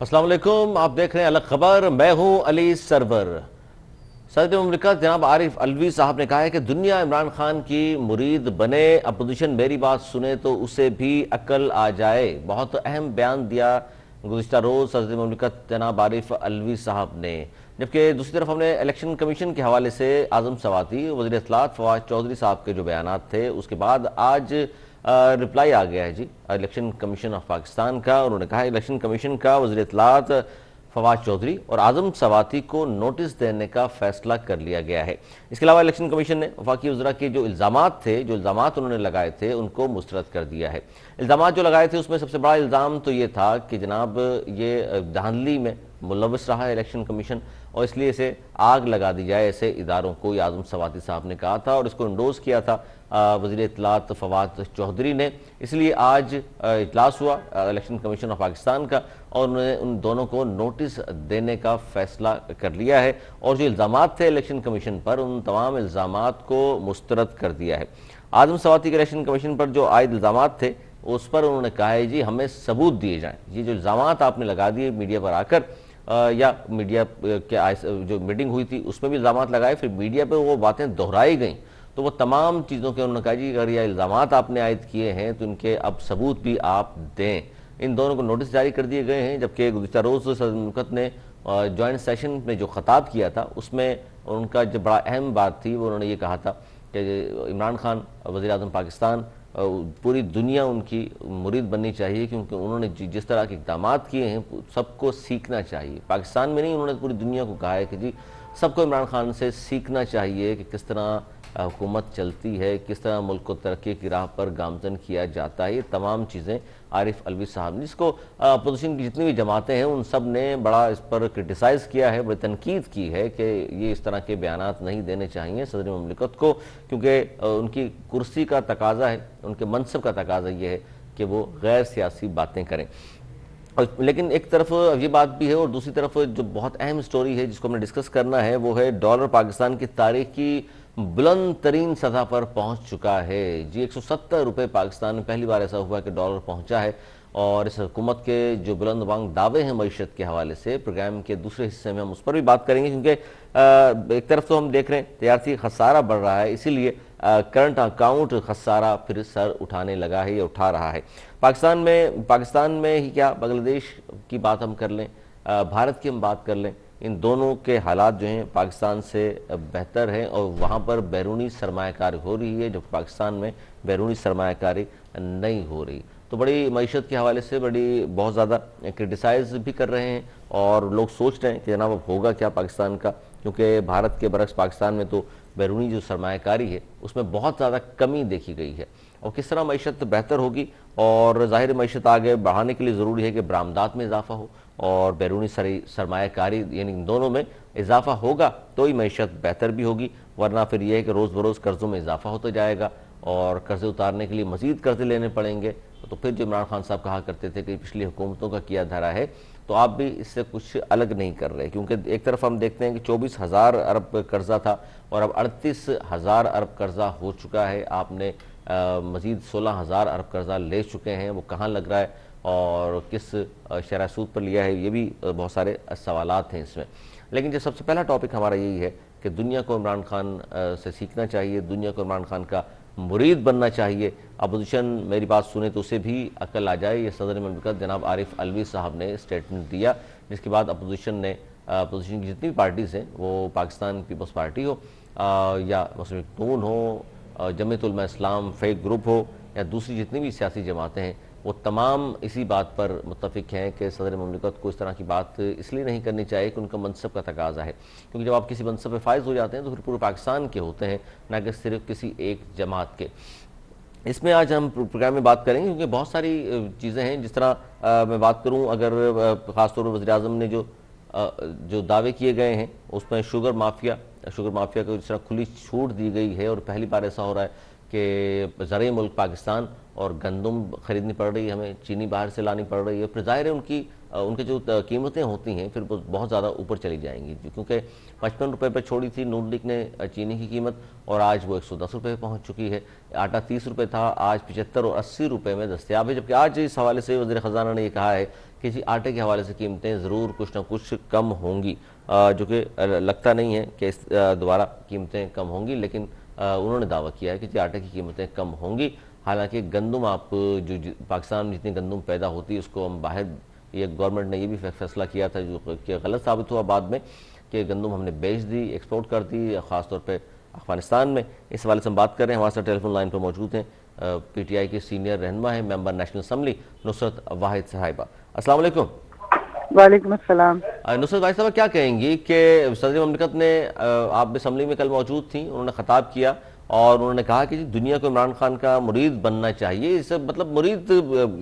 अस्सलाम वालेकुम, आप देख रहे हैं अलग खबर। मैं हूं अली सरवर। सदर मुमलिकत जनाब आरिफ अलवी साहब ने कहा है कि दुनिया इमरान खान की मुरीद बने, अपोजिशन मेरी बात सुने तो उसे भी अकल आ जाए। बहुत अहम बयान दिया गुज़िश्ता रोज़ सदर मुमलिकत जनाब आरिफ अलवी साहब ने। जबकि दूसरी तरफ हमने इलेक्शन कमीशन के हवाले से आज़म सवाती, वज़ीर इत्तलात फवाद चौधरी साहब के जो बयानात थे उसके बाद आज रिप्लाई आ गया है जी इलेक्शन कमीशन ऑफ पाकिस्तान का। उन्होंने कहा इलेक्शन कमीशन का वज़ीर इत्तलात फवाद चौधरी और आज़म सवाती को नोटिस देने का फैसला कर लिया गया है। इसके अलावा इलेक्शन कमीशन ने वफाकी वज़रा के जो इल्ज़ामात थे, जो इल्ज़ामात उन्होंने लगाए थे, उनको मुस्तरद कर दिया है। इल्ज़ामात जो लगाए थे उसमें सबसे बड़ा इल्ज़ाम तो ये था कि जनाब ये धांधली में मुलव्वस रहा है इलेक्शन कमीशन और इसलिए इसे आग लगा दी जाए ऐसे इदारों को, ये आज़म सवाती साहब ने कहा था और इसको इंडोज किया था वज़ीर इत्तलात फवाद चौधरी ने। इसलिए आज इजलास हुआ इलेक्शन कमीशन ऑफ पाकिस्तान का और उन्होंने उन दोनों को नोटिस देने का फैसला कर लिया है और जो इल्ज़ामात थे इलेक्शन कमीशन पर, उन तमाम इल्ज़ामात को मुस्तरद कर दिया है। आज़म सवाती के इलेक्शन कमीशन पर जो आयद इल्ज़ामात थे उस पर उन्होंने कहा है जी हमें सबूत दिए जाएँ। ये जो इल्ज़ामात आपने लगा दिए मीडिया पर आकर या मीडिया के जो मीटिंग हुई थी उसमें भी इल्ज़ामात लगाए, फिर मीडिया पर वो बातें दोहराई गई, तो वो तमाम चीज़ों के उन्होंने कहा जी अगर यह इल्ज़ामात आपने आयद किए हैं तो इनके अब सबूत भी आप दें। इन दोनों को नोटिस जारी कर दिए गए हैं। जबकि गुज़िश्ता रोज़ सदर मुमलिकत ने जॉइंट सेशन में जो खताब किया था उसमें उनका जो बड़ा अहम बात थी वो उन्होंने ये कहा था कि इमरान खान वज़ीर आज़म पाकिस्तान पूरी दुनिया उनकी मुरीद बननी चाहिए क्योंकि उन्होंने जिस तरह के इक़दाम किए हैं सबको सीखना चाहिए। पाकिस्तान में नहीं, उन्होंने पूरी दुनिया को कहा है कि जी सबको इमरान खान से सीखना चाहिए कि किस तरह हुकूमत चलती है, किस तरह मुल्क को तरक्की की राह पर गामजन किया जाता है। ये तमाम चीज़ें आरिफ अलवी साहब ने, जिसको अपोजिशन की जितनी भी जमातें हैं उन सब ने बड़ा इस पर क्रिटिसाइज़ किया है, बड़ी तनकीद की है कि ये इस तरह के बयानात नहीं देने चाहिए सदर मुमलिकत को, क्योंकि उनकी कुर्सी का तकाजा है, उनके मनसब का तकाजा ये है कि वो गैर सियासी बातें करें। लेकिन एक तरफ ये बात भी है और दूसरी तरफ जो बहुत अहम स्टोरी है जिसको हमने डिस्कस करना है वो है डॉलर पाकिस्तान की तारीख की बुलंद तरीन सतह पर पहुंच चुका है जी। 170 रुपये पाकिस्तान में पहली बार ऐसा हुआ कि डॉलर पहुंचा है और इस हुकूमत के जो बुलंद वांग दावे हैं मईशत के हवाले से प्रोग्राम के दूसरे हिस्से में हम उस पर भी बात करेंगे, क्योंकि एक तरफ तो हम देख रहे हैं तजारती खसारा बढ़ रहा है, इसीलिए करंट अकाउंट खसारा फिर सर उठाने लगा है, ये उठा रहा है। पाकिस्तान में ही क्या, बांग्लादेश की बात हम कर लें, भारत की हम बात कर लें, इन दोनों के हालात जो हैं पाकिस्तान से बेहतर हैं और वहाँ पर बैरूनी सरमायाकारी हो रही है, जब पाकिस्तान में बैरूनी सरमायाकारी नहीं हो रही। तो बड़ी मईशत के हवाले से बहुत ज़्यादा क्रिटिसाइज भी कर रहे हैं और लोग सोच रहे हैं कि जनाब अब होगा क्या पाकिस्तान का, क्योंकि भारत के बरक्स पाकिस्तान में तो बैरूनी जो सरमायाकारी है उसमें बहुत ज़्यादा कमी देखी गई है। और किस तरह मईशत बेहतर होगी, और ज़ाहिर मईशत आगे बढ़ाने के लिए ज़रूरी है कि बरामदात में इजाफा हो और बैरूनी सरमायाकारी, यानी इन दोनों में इजाफा होगा तो ही मईशत बेहतर भी होगी, वरना फिर यह है कि रोज़ बरोज़ कर्ज़ों में इजाफा होता जाएगा और कर्ज़े उतारने के लिए मज़ीद कर्ज़े लेने पड़ेंगे। तो फिर जो इमरान खान साहब कहा करते थे कि पिछली हुकूमतों का किया धरा है, तो आप भी इससे कुछ अलग नहीं कर रहे, क्योंकि एक तरफ हम देखते हैं कि 24,000 अरब कर्जा था और अब 38,000 अरब कर्जा हो चुका है। आपने मज़ीद 16,000 अरब कर्जा ले चुके हैं, वो कहाँ लग रहा है और किस शरह सूद पर लिया है, ये भी बहुत सारे सवालात हैं इसमें। लेकिन जो सबसे पहला टॉपिक हमारा यही है कि दुनिया को इमरान खान से सीखना चाहिए, दुनिया को इमरान खान का मुरीद बनना चाहिए। अपोजिशन मेरी बात सुने तो उसे भी अकल आ जाए, ये सदर मुमलिकत जनाब आरिफ अलवी साहब ने स्टेटमेंट दिया, जिसके बाद अपोजिशन की जितनी भी पार्टीज़ हैं, वो पाकिस्तान पीपल्स पार्टी हो या मुस्लिम लीग नून हो, जमीयत उलमा इस्लाम फेक ग्रुप हो या दूसरी जितनी भी सियासी जमातें हैं, वो तमाम इसी बात पर मुत्तफिक हैं कि सदर मुमलिकत को इस तरह की बात इसलिए नहीं करनी चाहिए कि उनका मनसब का तकाजा है, क्योंकि जब आप किसी मनसब पर फायज हो जाते हैं तो फिर पूरे पाकिस्तान के होते हैं, ना कि सिर्फ किसी एक जमात के। इसमें आज हम प्रोग्राम में बात करेंगे क्योंकि बहुत सारी चीज़ें हैं। जिस तरह मैं बात करूं, अगर ख़ासतौर पर वज़ीर आज़म ने जो दावे किए गए हैं उसमें शुगर माफिया को जिस तरह खुली छूट दी गई है और पहली बार ऐसा हो रहा है कि ज़रिए मुल्क पाकिस्तान और गंदम खरीदनी पड़ रही है, हमें चीनी बाहर से लानी पड़ रही है, फिर ज़ाहिर है उनके जो कीमतें होती हैं फिर वो बहुत ज़्यादा ऊपर चली जाएंगी, क्योंकि 55 रुपये पर छोड़ी थी नून लीग ने चीनी की कीमत और आज वो 110 रुपये पर पहुँच चुकी है। आटा 30 रुपये था, आज 75 और 80 रुपये में दस्तियाब है। जबकि आज इस हवाले से वज़ीर ख़जाना ने ये कहा है कि जी आटे के हवाले से कीमतें ज़रूर कुछ ना कुछ कम होंगी, जो कि लगता नहीं है कि इस दोबारा कीमतें कम होंगी, लेकिन उन्होंने दावा किया है कि जी आटे की कीमतें कम होंगी। हालांकि गंदम आप पाकिस्तान में जितनी गंदम पैदा होती है उसको हम बाहर, ये गवर्नमेंट ने ये भी फैसला किया था जो कि गलत साबित हुआ बाद में, कि गंदम हमने बेच दी, एक्सपोर्ट कर दी, ख़ासतौर पर अफगानिस्तान में। इस हवाले से हम बात कर रहे हैं, हमारे साथ टेलीफोन लाइन पर मौजूद हैं पीटीआई की सीनियर रहनुमा है, मेंबर नेशनल असम्बली नुसरत वाहिद साहिबा। अस्सलाम वालेकुम। वालेकुम अस्सलाम। नुसरत वाहिद साहिबा, क्या कहेंगी कि सदर ममलिकत ने, आप असम्बली में कल मौजूद थी, उन्होंने खिताब किया और उन्होंने कहा कि दुनिया को इमरान खान का मुरीद बनना चाहिए। इससे मतलब मुरीद,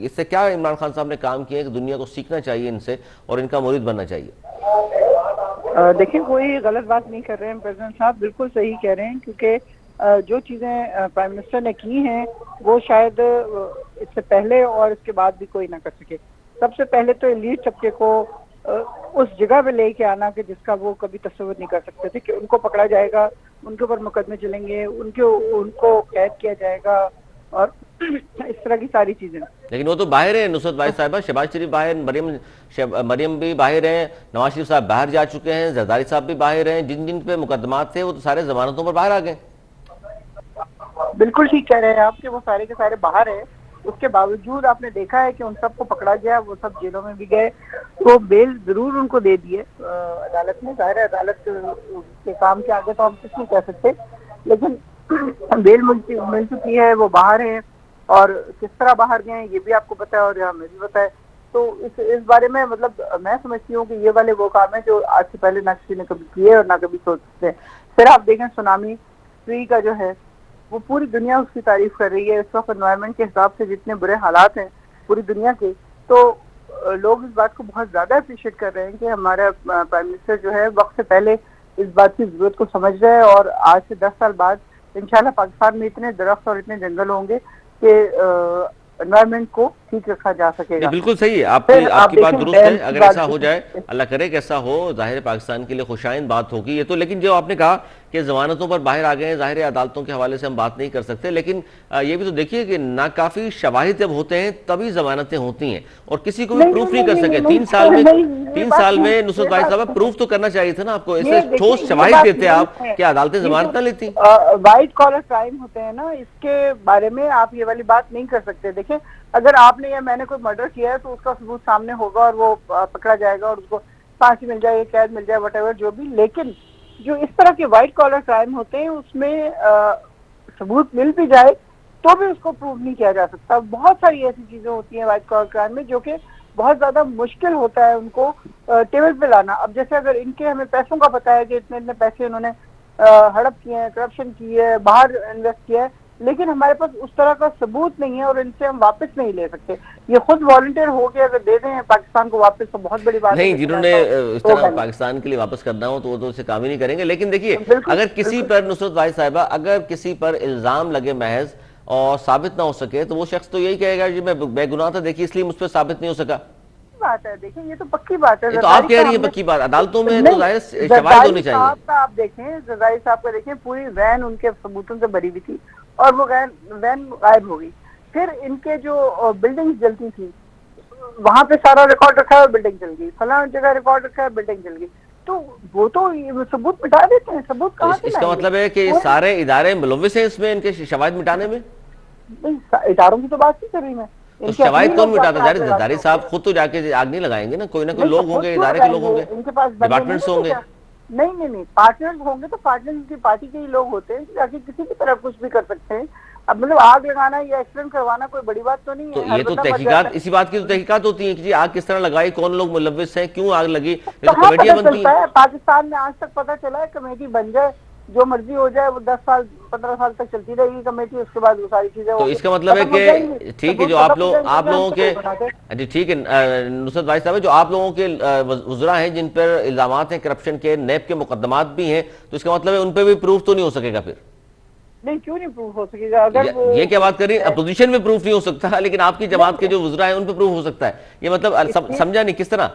इससे क्या इमरान खान साहब ने काम किया है कि दुनिया को सीखना चाहिए इनसे और इनका मुरीद बनना चाहिए? देखिए, कोई गलत बात नहीं कर रहे हैं प्रेसिडेंट साहब, बिल्कुल सही कह रहे हैं, क्योंकि जो चीजें प्राइम मिनिस्टर ने की हैं वो शायद इससे पहले और इसके बाद भी कोई ना कर सके। सबसे पहले तो एलीट तबके को उस जगह पे लेके आना कि जिसका वो कभी तस्वीर नहीं कर सकते थे, कि उनको पकड़ा जाएगा, उनके ऊपर मुकदमे चलेंगे, उनको कैद किया जाएगा और इस तरह की सारी चीजें। लेकिन वो तो बाहर है नुसरत वाहिद साहिबा, शहबाज शरीफ बाहर, मरियम भी बाहर हैं, नवाज शरीफ साहब बाहर जा चुके हैं, जरदारी साहब भी बाहर हैं, जिन जिन पे मुकदमात थे वो तो सारे जमानतों पर बाहर आ गए। बिल्कुल ठीक कह रहे हैं आप कि वो सारे के सारे बाहर है। उसके बावजूद आपने देखा है कि उन सबको पकड़ा गया, वो सब जेलों में भी गए, तो बेल जरूर उनको दे दिए अदालत ने। जाहिर है अदालत के काम के आगे तो हम कुछ नहीं कह सकते, लेकिन बेल मिल चुकी है, वो बाहर है और किस तरह बाहर गए ये भी आपको पता है और हमें भी पता है। तो इस बारे में मतलब मैं समझती हूँ कि ये वाले वो काम है जो आज से पहले ना किसी ने कभी किए और ना कभी सोच सकते। फिर आप देखें सुनामी 3 का जो है वो पूरी दुनिया उसकी तारीफ कर रही है। इस वक्त एनवायरनमेंट के हिसाब से जितने बुरे हालात हैं पूरी दुनिया के, तो लोग इस बात को बहुत ज्यादा अप्रिशिएट कर रहे हैं कि हमारा प्राइम मिनिस्टर जो है वक्त से पहले इस बात की जरूरत को समझ रहे हैं और आज से 10 साल बाद इंशाल्लाह पाकिस्तान में इतने दरख्त और इतने जंगल होंगे कि एनवायरनमेंट को ठीक रखा जा सकेगा। बिल्कुल सही है, आपकी बात दुरुस्त है। अगर ऐसा हो जाए, अल्लाह करे कि ऐसा हो, जाहिर पाकिस्तान के लिए खुशाइन बात होगी ये तो। लेकिन जो आपने कहा कि जमानतों पर बाहर आ गए हैं, जाहिर अदालतों के हवाले से हम बात नहीं कर सकते, लेकिन ये भी तो देखिए कि नाकाफी शवाहिद जब होते हैं तभी जमानतें होती हैं और किसी को भी प्रूफ नहीं कर सके। 3 साल में नुसरत वाहिद साहब प्रूफ तो करना चाहिए था ना आपको, ऐसे ठोस शवाहिद देते आप कि अदालतें जमानत ना लेती। व्हाइट कॉलर क्राइम होते हैं ना, इसके बारे में आप ये वाली बात नहीं कर सकते। देखिए, अगर आपने या मैंने कोई मर्डर किया है तो उसका सबूत सामने होगा और वो पकड़ा जाएगा और उसको फांसी मिल जाएगी, कैद मिल जाए, वट एवर जो भी। लेकिन जो इस तरह के व्हाइट कॉलर क्राइम होते हैं उसमें सबूत मिल भी जाए तो भी उसको प्रूव नहीं किया जा सकता। बहुत सारी ऐसी चीजें होती हैं व्हाइट कॉलर क्राइम में जो कि बहुत ज्यादा मुश्किल होता है उनको टेबल पे लाना। अब जैसे अगर इनके हमें पैसों का पता है कि इतने इतने पैसे उन्होंने हड़प किए हैं, करप्शन की है, बाहर इन्वेस्ट किया है, लेकिन हमारे पास उस तरह का सबूत नहीं है और इनसे हम वापस नहीं ले सकते। ये खुद वॉलंटियर हो के अगर दे दें पाकिस्तान को वापस तो बहुत बड़ी बात नहीं। जिन्होंने इस तरह पाकिस्तान के लिए वापस करना हो तो वो तो उसे काम ही नहीं करेंगे। लेकिन देखिए, अगर किसी पर, नुसरत वाहिद साहिबा, अगर किसी पर इल्जाम लगे महज और साबित ना हो सके तो वो शख्स तो यही कहेगा कि मैं बेगुनाह था, देखिए इसलिए मुझ पर साबित नहीं हो सका। बात है, देखिए ये तो पक्की बात है। तो आप कह रही है पक्की बात, अदालतों में तो जाहिर शवाहिद होनी चाहिए। आप देखें जरदारी साहब का, देखें पूरी वैन उनके सबूतों से भरी हुई थी और वो वैन गायब हो गई। फिर इनके जो बिल्डिंग्स जलती थी वहां पे सारा रिकॉर्ड रखा है, बिल्डिंग जल गई, फलाना जगह रिकॉर्ड रखा है, बिल्डिंग जल गई। तो वो तो सबूत मिटा देते हैं। सबूत कहाँ से? इसका मतलब है कि सारे इदारे मुलव्विस हैं इसमें, इनके शवाहिद मिटाने में। इदारों की तो बात नहीं कर रही मैं। तो शवाहिद कौन मिटाता? जरदारी साहब खुद तो जाके आग नहीं लगाएंगे ना, कोई ना कोई लोग होंगे, इदारे के लोग होंगे, इनके पास डिपार्टमेंट्स होंगे। नहीं, पार्टनर्स होंगे तो पार्टनर्स की पार्टी के ही लोग होते हैं, जाके किसी की तरफ कुछ भी कर सकते हैं। अब मतलब आग लगाना या एक्सीडेंट करवाना कोई बड़ी बात तो नहीं है। तो ये तो तहकीकात, इसी बात की तो तहकीकात होती है कि जी आग किस तरह लगाई, कौन लोग मुलव्विस हैं, क्यों आग लगी, ये तो कमेटियां बनती हैं। पाकिस्तान में आज तक पता चला है कमेटी बन जाए, जो मर्जी हो जाए, वो 10 साल 15 साल तक चलती रहेगी कमेटी, उसके बाद वो सारी चीजें। तो इसका मतलब है कि ठीक है, जो आप लोगों के, जी ठीक है नुसरत वाहिद साहब, जो आप लोगों के वज़रा हैं जिन पर इल्जामात हैं करप्शन के, नैब के मुकदमात भी हैं, तो इसका मतलब है उन पर भी प्रूफ तो नहीं हो सकेगा फिर? नहीं, क्यों नहीं प्रूफ हो सकेगा? अगर ये क्या बात करी, अपोजिशन में प्रूफ नहीं हो सकता लेकिन आपकी जमात के जो वज़रा हैं उन पर प्रूफ हो सकता है, ये मतलब समझा नहीं किस तरह?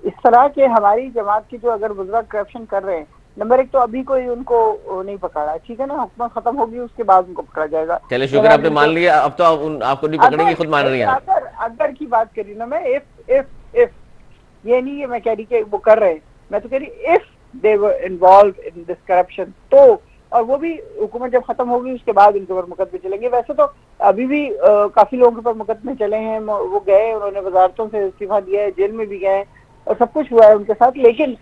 इस तरह के हमारी जमात की जो अगर वज़रा करप्शन कर रहे हैं, नंबर 1 तो अभी कोई उनको नहीं पकड़ा, ठीक है ना, हुकूमत खत्म होगी उसके बाद उनको पकड़ा जाएगा। चले शुक्र, आपने मान लिया, अब तो आपको नहीं पकड़ेंगे, खुद मान रही हैं। अगर की बात करी ना मैं, इफ ये नहीं है मैं कह रही कि वो कर रहे हैं, मैं तो कह रही if they were involve in this corruption, तो और वो भी हुकूमत जब खत्म होगी उसके बाद उनके ऊपर मुकदमे चलेंगे। वैसे तो अभी भी काफी लोगों के ऊपर मुकदमे चले हैं, वो गए, उन्होंने वजारतों से इस्तीफा दिया है, जेल में भी गए और सब कुछ हुआ है उनके साथ। लेकिन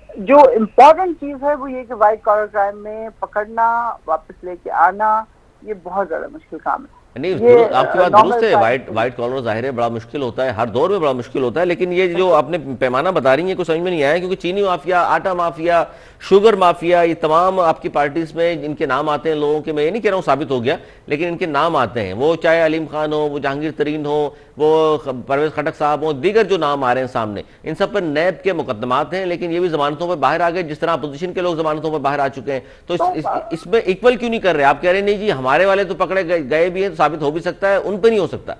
जो इम्पोर्टेंट चीज है वो ये कि व्हाइट कॉलर क्राइम में पकड़ना, वापस लेके आना, ये बहुत ज्यादा मुश्किल काम है। नहीं, ये आपकी बात नॉर्मल दुरुस्त है। क्राइम व्हाइट कॉलर जाहिर है बड़ा मुश्किल होता है, हर दौर में बड़ा मुश्किल होता है, लेकिन ये जो आपने पैमाना बता रही है कुछ समझ में नहीं आया, क्योंकि चीनी माफिया, आटा माफिया, शुगर माफिया, ये तमाम आपकी पार्टीज में इनके नाम आते हैं लोगों के। मैं ये नहीं कह रहा हूँ साबित हो गया, लेकिन इनके नाम आते हैं, वो चाहे अलीम खान हो, वो जहांगीर तरीन हो, वो परवेज खटक साहब हो, दीगर जो नाम आ रहे हैं सामने, इन सब पर नैब के मुकदमात हैं, लेकिन ये भी जमानतों पर बाहर आ गए, जिस तरह अपोजिशन के लोग जमानतों पर बाहर आ चुके हैं। तो इसमें इक्वल क्यों नहीं कर रहे? आप कह रहे हैं नहीं जी हमारे वाले तो पकड़े गए भी हैं, तो साबित हो भी सकता है, उन पर नहीं हो सकता।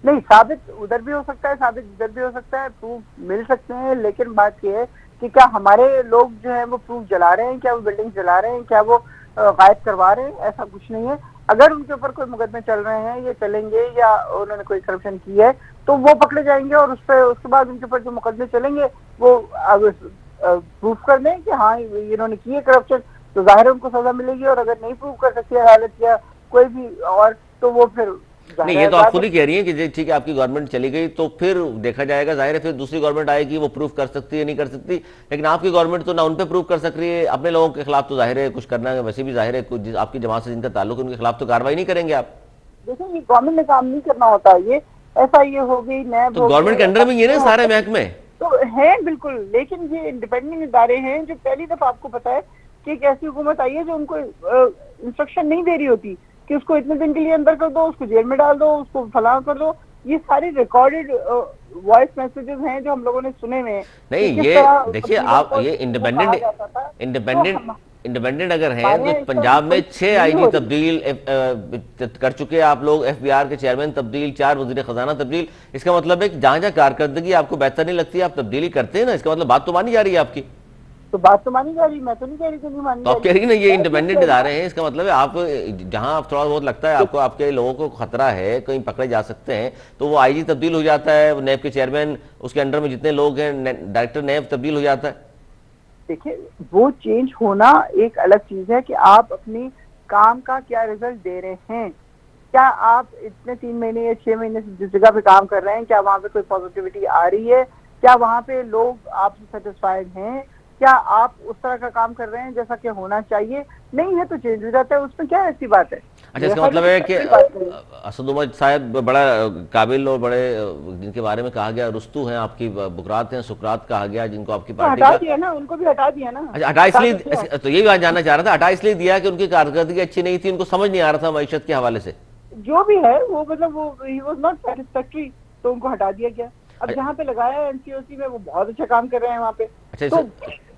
नहीं, साबित उधर भी हो सकता है, साबित इधर भी हो सकता है, प्रूफ मिल सकते हैं, लेकिन बात यह है कि क्या हमारे लोग जो है वो प्रूफ जला रहे हैं, क्या वो बिल्डिंग जला रहे हैं, क्या वो गायब करवा रहे हैं? ऐसा कुछ नहीं है। अगर उनके ऊपर कोई मुकदमे चल रहे हैं, ये चलेंगे, या उन्होंने कोई करप्शन की है, तो वो पकड़े जाएंगे और उसके बाद उनके ऊपर जो मुकदमे चलेंगे वो प्रूफ कर दें कि हाँ इन्होंने की है करप्शन, तो जाहिर है उनको सजा मिलेगी। और अगर नहीं प्रूव कर सकती अदालत या कोई भी और, तो वो फिर नहीं, ये तो आप खुद ही कह रही हैं कि ठीक है आपकी गवर्नमेंट चली गई तो फिर देखा जाएगा, जाहिर है फिर दूसरी गवर्नमेंट आएगी, वो प्रूफ कर सकती है नहीं कर सकती, लेकिन आपकी गवर्नमेंट तो ना उन पे प्रूफ कर सक रही है, अपने लोगों के खिलाफ तो जाहिर है कुछ करना है। वैसे भी जाहिर है कुछ आपकी जमात से जिनका ताल्लुक है उनके खिलाफ तो कार्रवाई नहीं करेंगे आप। देखिए, ये गवर्नमेंट ने काम नहीं करना होता, ये SIA हो गई, नैब तो गवर्नमेंट के अंडर में ये ना सारे महकमे तो है बिल्कुल, लेकिन ये इंडिपेंडेंट इदारे हैं जो पहली दफा आपको पता है कि एक ऐसी हुकूमत आई है जो उनको इंस्ट्रक्शन नहीं दे रही होती कि उसको इतने दिन के लिए अंदर कर दो, उसको जेल में डाल दो, उसको फलां कर दो। ये सारे रिकॉर्डेड वॉइस मैसेजेस हैं जो हम लोगों ने सुने हुए हैं। नहीं, ये देखिए आप ये इंडिपेंडेंट अगर है तो पंजाब में 6 IG तब्दील कर चुके हैं आप लोग, FBR के चेयरमैन तब्दील, 4 वजीर खजाना तब्दील। इसका मतलब है कि जहां जहां कारकर्दगी आपको बेहतर नहीं लगती आप तब्दीली करते हैं ना, इसका मतलब बात तो मानी जा रही है आपकी। तो बात तो मानी जा रही, मैं तो नहीं कह रही कि नहीं मानी तो आप कह रही ना ये इंडिपेंडेंट इदारे हैं, इसका मतलब है आप जहां आप थोड़ा बहुत लगता है आपको आपके लोगों को खतरा है, कहीं पकड़े जा सकते हैं, तो वो IG तब्दील हो जाता है, नैब के चेयरमैन, उसके अंडर में जितने लोग हैं डायरेक्टर नैब तब्दील हो जाता है। देखिए, वो चेंज होना एक अलग चीज है कि आप अपनी काम का क्या रिजल्ट दे रहे हैं। क्या आप इतने 3 महीने या 6 महीने से जिस जगह पे काम कर रहे हैं, क्या वहां पे कोई पॉजिटिविटी आ रही है? क्या वहां पे लोग आपसे सेटिस्फाइड हैं? क्या आप उस तरह का काम कर रहे हैं जैसा कि होना चाहिए? नहीं है तो चेंज हो जाता है, उसमें क्या ऐसी बात है? अच्छा, इसका मतलब है कि असद उमर शायद बड़ा काबिल और बड़े जिनके बारे में कहा गया रुस्तू हैं, आपकी बुकरात हैं, सुकरात कहा गया, जिनको आपकी पार्टी हटा दिया ना, उनको भी हटा दिया ना। अच्छा, हटा इसलिए, तो यही बात जानना चाह रहा था, हटा इसलिए दिया कि उनकी कारकर्दगी अच्छी नहीं थी, उनको समझ नहीं आ रहा था मईशत के हवाले से। जो भी है वो मतलब वो ही वाज नॉट सैटिस्फैक्टरी, तो उनको हटा दिया गया। अब जहाँ पे लगाया है NCOC में, वो बहुत अच्छा काम कर रहे हैं वहाँ पे। अच्छा, तो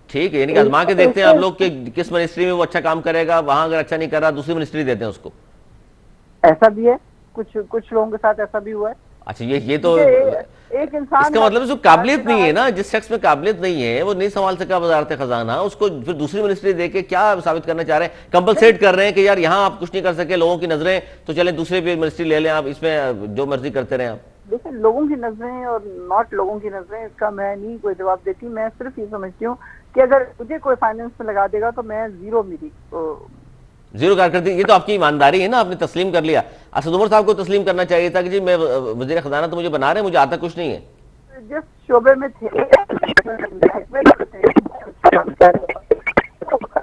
ठीक है, यानी कि आजमा के देखते हैं आप लोग कि किस मिनिस्ट्री में वो अच्छा काम करेगा, वहां अगर अच्छा नहीं कर रहा दूसरी मिनिस्ट्री देते हैं उसको। ऐसा भी है, कुछ लोगों के साथ ऐसा भी हुआ है। अच्छा, ये तो एक इंसान, इसका मतलब जो काबिलियत नहीं है ना, जिस शख्स में काबिलियत नहीं है वो नहीं संभाल सका वजारत खजाना, उसको फिर दूसरी मिनिस्ट्री देके क्या साबित करना चाह रहे हैं? कंपलसेट कर रहे हैं कि यार यहाँ आप कुछ नहीं कर सके, लोगों की नजरें, तो चले दूसरे भी मिनिस्ट्री ले लें, आप इसमें जो मर्जी करते रहे आप। देखिए, लोगों की नजरें और नॉट लोगों की नजरें, इसका मैं नहीं कोई जवाब देती। मैं सिर्फ ये समझती हूँ कि अगर मुझे कोई फाइनेंस में लगा देगा तो मैं जीरो जीरो कारकर्दगी, ये तो आपकी ईमानदारी है ना, आपने तस्लीम कर लिया। असद उमर साहब को तस्लीम करना चाहिए था कि जी मैं वजीर खजाना तो मुझे बना रहे हैं, मुझे आता कुछ नहीं है। जिस शोबे में थे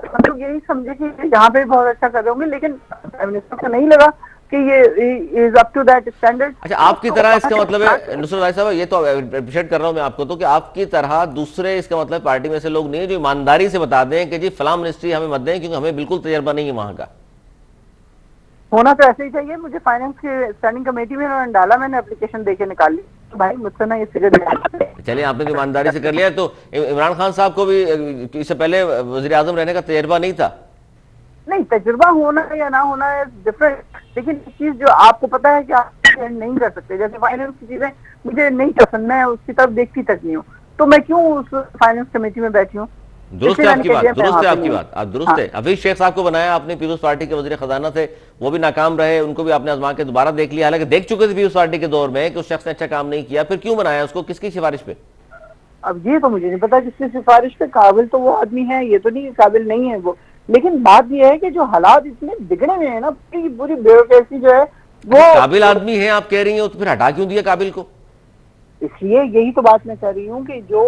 हम लोग यही समझे कि यहाँ पे बहुत अच्छा कर रहे होंगे, लेकिन प्राइम मिनिस्टर को नहीं लगा कि ये is up to that standard. अच्छा, आपकी तरह इसका मतलब है नुसरत भाई साहब, ये तो अप्रिशिएट कर रहा हूं मैं आपको, तो कि आपकी तरह दूसरे इसका मतलब पार्टी में से लोग नहीं है जो ईमानदारी से बता दें कि जी फलां मिनिस्ट्री हमें मत दें क्योंकि हमें बिल्कुल तजर्बा नहीं है वहां का। होना तो ऐसे ही चाहिए। मुझे फाइनेंस की स्टैंडिंग कमेटी में उन्होंने डाला, मैंने एप्लीकेशन देके निकाल ली, तो भाई मुझसे ना ये फिगर। चलिए, आपने ईमानदारी से कर लिया। तो इमरान खान साहब को भी इससे पहले वजीर आजम रहने का तजर्बा नहीं था? नहीं, तजुर्बा होना या ना होना है डिफरेंट, लेकिन एक चीज जो आपको पता है कि आप नहीं कर सकते, जैसे फाइनेंस की चीजें मुझे नहीं पसंद, मैं उसकी तरफ देखती तक नहीं हूँ, तो मैं क्यों उस फाइनेंस कमेटी में बैठी हूँ? दुरुस्त है इसलिए आपकी मैंने बात, कह दिया, मैं दुरुस्त वहाँ है पे आपकी नहीं बात, आप दुरुस्त हूँ। है। हफीज शेख साहब को बनाया आपने, पीपल्स पार्टी के वजीर खजाना थे, वो भी नाकाम रहे, उनको भी आपने आजमा के दोबारा देख लिया, हालांकि देख चुके थे पीपल्स पार्टी के दौर में कि उस शख्स ने अच्छा काम नहीं किया, फिर क्यों बनाया उसको, किसकी सिफारिश पे? अब ये तो मुझे नहीं पता किसकी सिफारिश पे, काबिल तो वो आदमी है, ये तो नहीं कि काबिल नहीं है वो। लेकिन बात ये है कि जो हालात इतने बिगड़े हुए हैं ना, पूरी पूरी ब्यूरोक्रेसी जो है अच्छा, काबिल वो, आदमी है आप कह रही हैं, तो फिर हटा क्यों दिया काबिल को? इसलिए यही तो बात मैं कर रही हूँ कि जो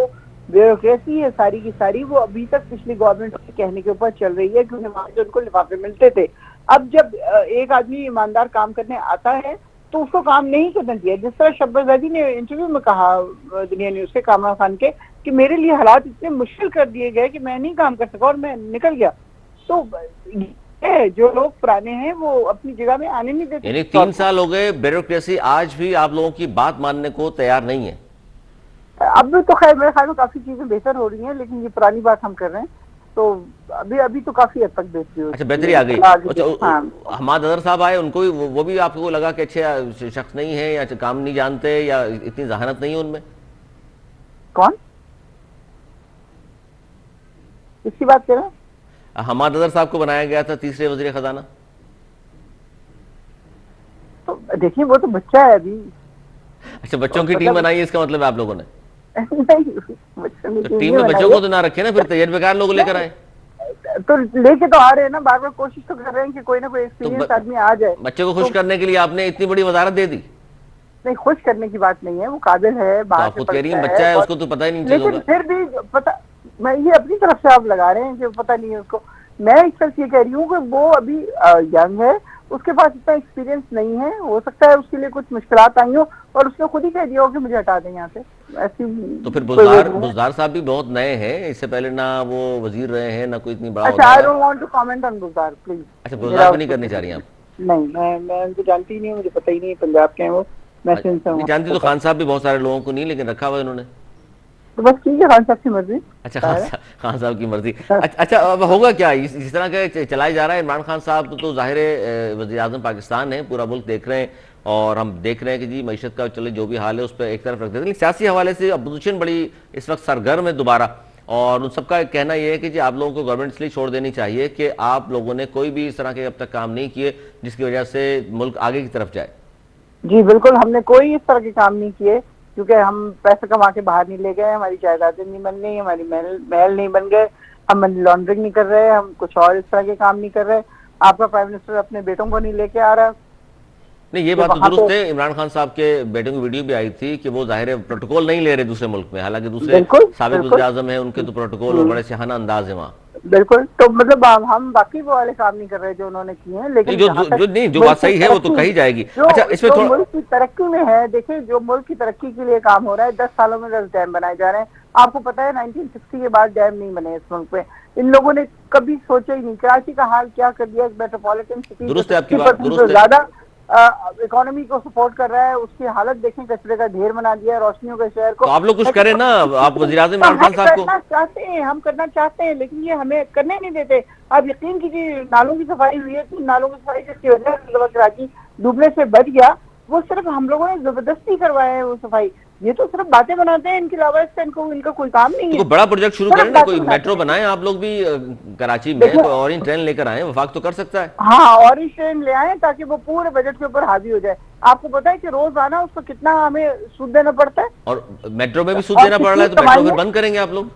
ब्यूरोक्रेसी है सारी की सारी, वो अभी तक पिछली गवर्नमेंट के कहने के ऊपर चल रही है, क्योंकि वहां से उनको लिफाफे मिलते थे। अब जब एक आदमी ईमानदार काम करने आता है तो उसको काम नहीं करना चाहिए। जिस तरह शब्बरजादी ने इंटरव्यू में कहा दुनिया न्यूज के कामरान खान के, कि मेरे लिए हालात इतने मुश्किल कर दिए गए कि मैं नहीं काम कर सका और मैं निकल गया। तो जो लोग पुराने हैं वो अपनी जगह में आने नहीं देते। यानी 3 साल हो गए, ब्यूरोक्रेसी आज भी आप लोगों की बात मानने को तैयार नहीं है। अब तो खैर मेरे ख्याल में काफी चीजें बेहतर हो रही हैं, लेकिन ये पुरानी बात हम कर रहे हैं, तो अभी अभी तो काफी हद तक बेहतरी हो अच्छा, चुकी बेहतरी है। आ गई। अच्छा, हाँ। हमाद अदर साहब आए, उनको भी वो भी आपको लगा कि अच्छे शख्स नहीं है, या काम नहीं जानते, या इतनी जहानत नहीं है उनमें? कौन, किसकी बात कर रहे हैं? हमाद अदर साहब को बनाया गया था तीसरे वजीर खजाना। तो देखिए वो तो बच्चा है अभी। अच्छा, बच्चों की टीम बनाई है इसका मतलब है आप लोगों ने? नहीं, बच्चों की तो टीम टीम नहीं में बच्चों बनाई को तो ना रखे ना, फिर तजर्बेकार लोग लेकर आए। है। तो लेके तो आ रहे हैं ना, बार बार कोशिश तो कर रहे हैं कि कोई ना कोई तो एक्सपीरियंस आदमी आ जाए। बच्चे को खुश तो करने के लिए आपने इतनी बड़ी वजारत दे दी? नहीं, खुश करने की बात नहीं है, वो काबिल है, तो बाहर आप से खुद कह रही पढ़ता हैं बच्चा है, बहुत। उसको तो पता ही नहीं चीजों लेकिन का। फिर भी पता, मैं ये अपनी तरफ से आप लगा रहे हैं कि पता नहीं है उसको। मैं एक तरफ ये कह रही हूँ कि वो अभी यंग है, उसके पास इतना एक्सपीरियंस नहीं है, हो सकता है उसके लिए कुछ मुश्किलात आई हो और उसने खुद ही कह दिया हो कि मुझे हटा दें यहाँ से, ऐसी तो फिर कोई वो नहीं है। बुजदार साहब भी बहुत नए हैं, इससे पहले ना वो वजीर रहे हैं, ना कोई इतनी बड़ा अच्छा, ओहदा आई रहा है। Don't want to comment on Buzdar please. अच्छा, बुजदार पे नहीं करनी चाह रही हैं आप? नहीं, मैं उनको जानती ही नहीं हूँ, मुझे पता ही नहीं है पंजाब के हैं वो, मैं सिंध से नहीं हूँ। जानती तो खान साहब भी बहुत सारे लोगों को नहीं, लेकिन रखा हुआ इन्होंने। तो बस ठीक है, खान साहब की मर्जी। अच्छा, खान साहब की मर्जी। अच्छा, अब होगा क्या इस तरह का चलाया जा रहा है? इमरान खान साहब तो ज़ाहिर है वज़ीर आज़म पाकिस्तान है, पूरा मुल्क देख रहे हैं, और हम देख रहे हैं कि जी मईशत का चले जो भी हाल है उस पर एक तरफ रख देते हैं, लेकिन सियासी हवाले से अपोजिशन बड़ी इस वक्त सरगर्म है दोबारा, और उन सबका कहना यह है कि जी आप लोगों को गवर्नमेंट इसलिए छोड़ देनी चाहिए कि आप लोगों ने कोई भी इस तरह के अब तक काम नहीं किए जिसकी वजह से मुल्क आगे की तरफ जाए। जी बिल्कुल, हमने कोई इस तरह के काम नहीं किए, क्योंकि हम पैसे कमा के बाहर नहीं ले गए, हमारी जायदादें नहीं बन गई, हमारी महल नहीं बन गए, हम मनी लॉन्ड्रिंग नहीं कर रहे, हम कुछ और इस तरह के काम नहीं कर रहे। आपका प्राइम मिनिस्टर अपने बेटों को नहीं लेके आ रहा। नहीं, ये बात तो दुरुस्त है, इमरान खान साहब के बेटे की वीडियो भी आई थी कि वो जाहिर है प्रोटोकॉल नहीं ले रहे दूसरे मुल्क में, हालांकि दूसरे साबिक वज़ीर आज़म है, उनके तो प्रोटोकॉल और बड़े शहाना अंदाज है वहाँ। बिल्कुल, तो मतलब हम बाकी वो वाले काम नहीं कर रहे जो उन्होंने किए हैं, लेकिन जो बात सही है वो तो कही जाएगी। अच्छा, इसमें थोड़ा मुल्क की तरक्की में है, देखिए जो मुल्क की तरक्की के लिए काम हो रहा है, 10 सालों में 10 डैम बनाए जा रहे हैं। आपको पता है 1960 के बाद डैम नहीं बने इस मुल्क में, इन लोगों ने कभी सोचा ही नहीं। कराची का हाल क्या कर दिया, मेट्रोपॉलिटन सिटी दुरुस्त है आपकी बात, दुरुस्त है। ज्यादा इकोनॉमी को सपोर्ट कर रहा है, उसकी हालत देखें, कचरे का ढेर बना दिया है, रोशनियों के शहर को। तो आप लोग कुछ करें ना, आप वज़ीर आज़म इमरान खान साहब को। हम करना चाहते हैं, लेकिन ये हमें करने नहीं देते। आप यकीन कीजिए, नालों की सफाई हुई है, 3 नालों की सफाई जिसकी वजह से कराची डूबने से बच गया, वो सिर्फ हम लोगों ने जबरदस्ती करवाया है वो सफाई। ये तो सिर्फ बातें बनाते हैं, इनके अलावा इससे इनका कोई काम नहीं है। तो बड़ा प्रोजेक्ट शुरू करें ना, कोई मेट्रो बनाएं आप लोग भी कराची में, कोई ऑरेंज ट्रेन लेकर आए, वफाक तो कर सकता है। हाँ, ऑरेंज ट्रेन ले आए ताकि वो पूरे बजट के ऊपर हावी हो जाए। आपको पता है कि रोजाना उसको कितना हमें सूद देना पड़ता है, और मेट्रो में भी सूद देना पड़ रहा है, तो मेट्रो फिर बंद करेंगे आप लोग?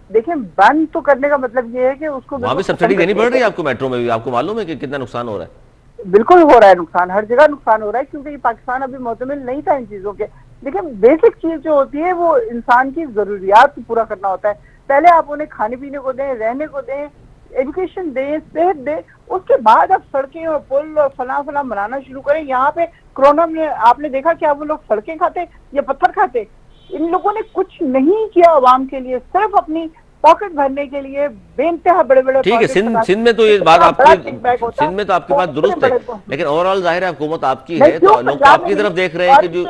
देखिए, बंद तो करने का मतलब ये है कि उसको वहां भी सब्सिडी देनी पड़ रही है आपको मेट्रो में भी, आपको मालूम है कि कितना नुकसान हो रहा है? बिल्कुल हो रहा है नुकसान, हर जगह नुकसान हो रहा है, क्योंकि पाकिस्तान अभी मुतमिल नहीं था इन चीजों के। देखिए, बेसिक चीज जो होती है वो इंसान की जरूरियात पूरा करना होता है। पहले आप उन्हें खाने पीने को दें, रहने को दें, एजुकेशन दें, सेहत दें, उसके बाद आप सड़कें और पुल और फला फला बनाना शुरू करें। यहाँ पे कोरोना में आपने देखा कि वो लोग सड़कें खाते या पत्थर खाते। इन लोगों ने कुछ नहीं किया आवाम के लिए, सिर्फ अपनी पॉकेट भरने के लिए बेइंतहा बड़े बड़े। ठीक है, सिंध में तो ये बात आपकी, सिंध में तो आपकी बात दुरुस्त है, लेकिन ओवरऑल जाहिर है हुकूमत आपकी है, तो लोग तो आपकी तरफ देख रहे हैं कि जो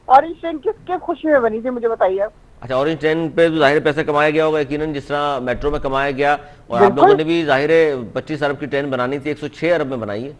ऑरेंज ट्रेन किसके खुशी में बनी थी, मुझे बताइए। अच्छा, ऑरेंज ट्रेन पे तो जाहिर पैसा कमाया गया होगा यकीनन, जिस तरह मेट्रो में कमाया गया, और आप लोगों ने भी जाहिर है 25 अरब की ट्रेन बनानी थी, 106 अरब में बनाई है।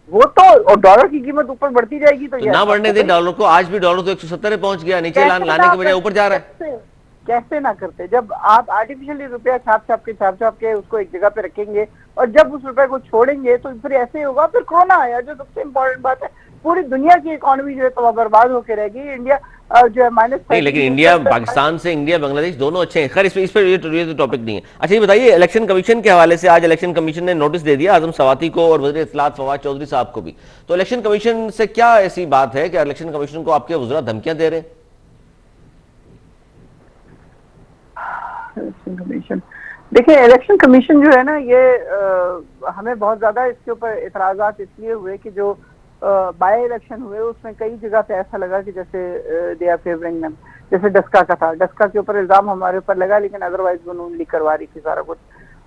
वो तो, और डॉलर की कीमत ऊपर बढ़ती जाएगी तो ना बढ़ने दें डॉलर को, आज भी डॉलर तो 170 पहुंच गया, नीचे लाने के बजाय ऊपर जा रहा है। कैसे ना करते। जब आप आर्टिफिशियली रुपया छाप के उसको एक जगह पे रखेंगे और जब उस रुपए को छोड़ेंगे तो फिर ऐसे ही होगा। फिर कोरोना आया, जो सबसे इम्पोर्टेंट बात है, पूरी दुनिया की इकोनॉमी जो है तो बर्बाद होकर रहेगी। इंडिया जो है नहीं, लेकिन -13 इंडिया पाकिस्तान से, इंडिया बांग्लादेश दोनों अच्छे हैं। खैर इस पे ये तो टॉपिक नहीं है। अच्छा ये बताइए, इलेक्शन कमीशन के हवाले से आज इलेक्शन कमीशन ने नोटिस दे दिया आजम सवाती को और वज़ीर इत्तलात फवाद चौधरी साहब को भी। तो इलेक्शन कमीशन से क्या ऐसी बात है कि इलेक्शन कमीशन को आपके वज़रा धमकियां दे रहे हैं? इलेक्शन कमीशन, देखिए इलेक्शन कमीशन जो है ना, ये हमें बहुत ज्यादा इसके ऊपर इतराजात इसलिए हुए कि जो बाय इलेक्शन हुए उसमें कई जगह पे ऐसा लगा कि जैसे दे आर फेवरिंग देम। जैसे डस्का का था, डस्का के ऊपर इल्जाम हमारे ऊपर लगा, लेकिन अदरवाइज वो नून लीग करवा रही थी सारा कुछ।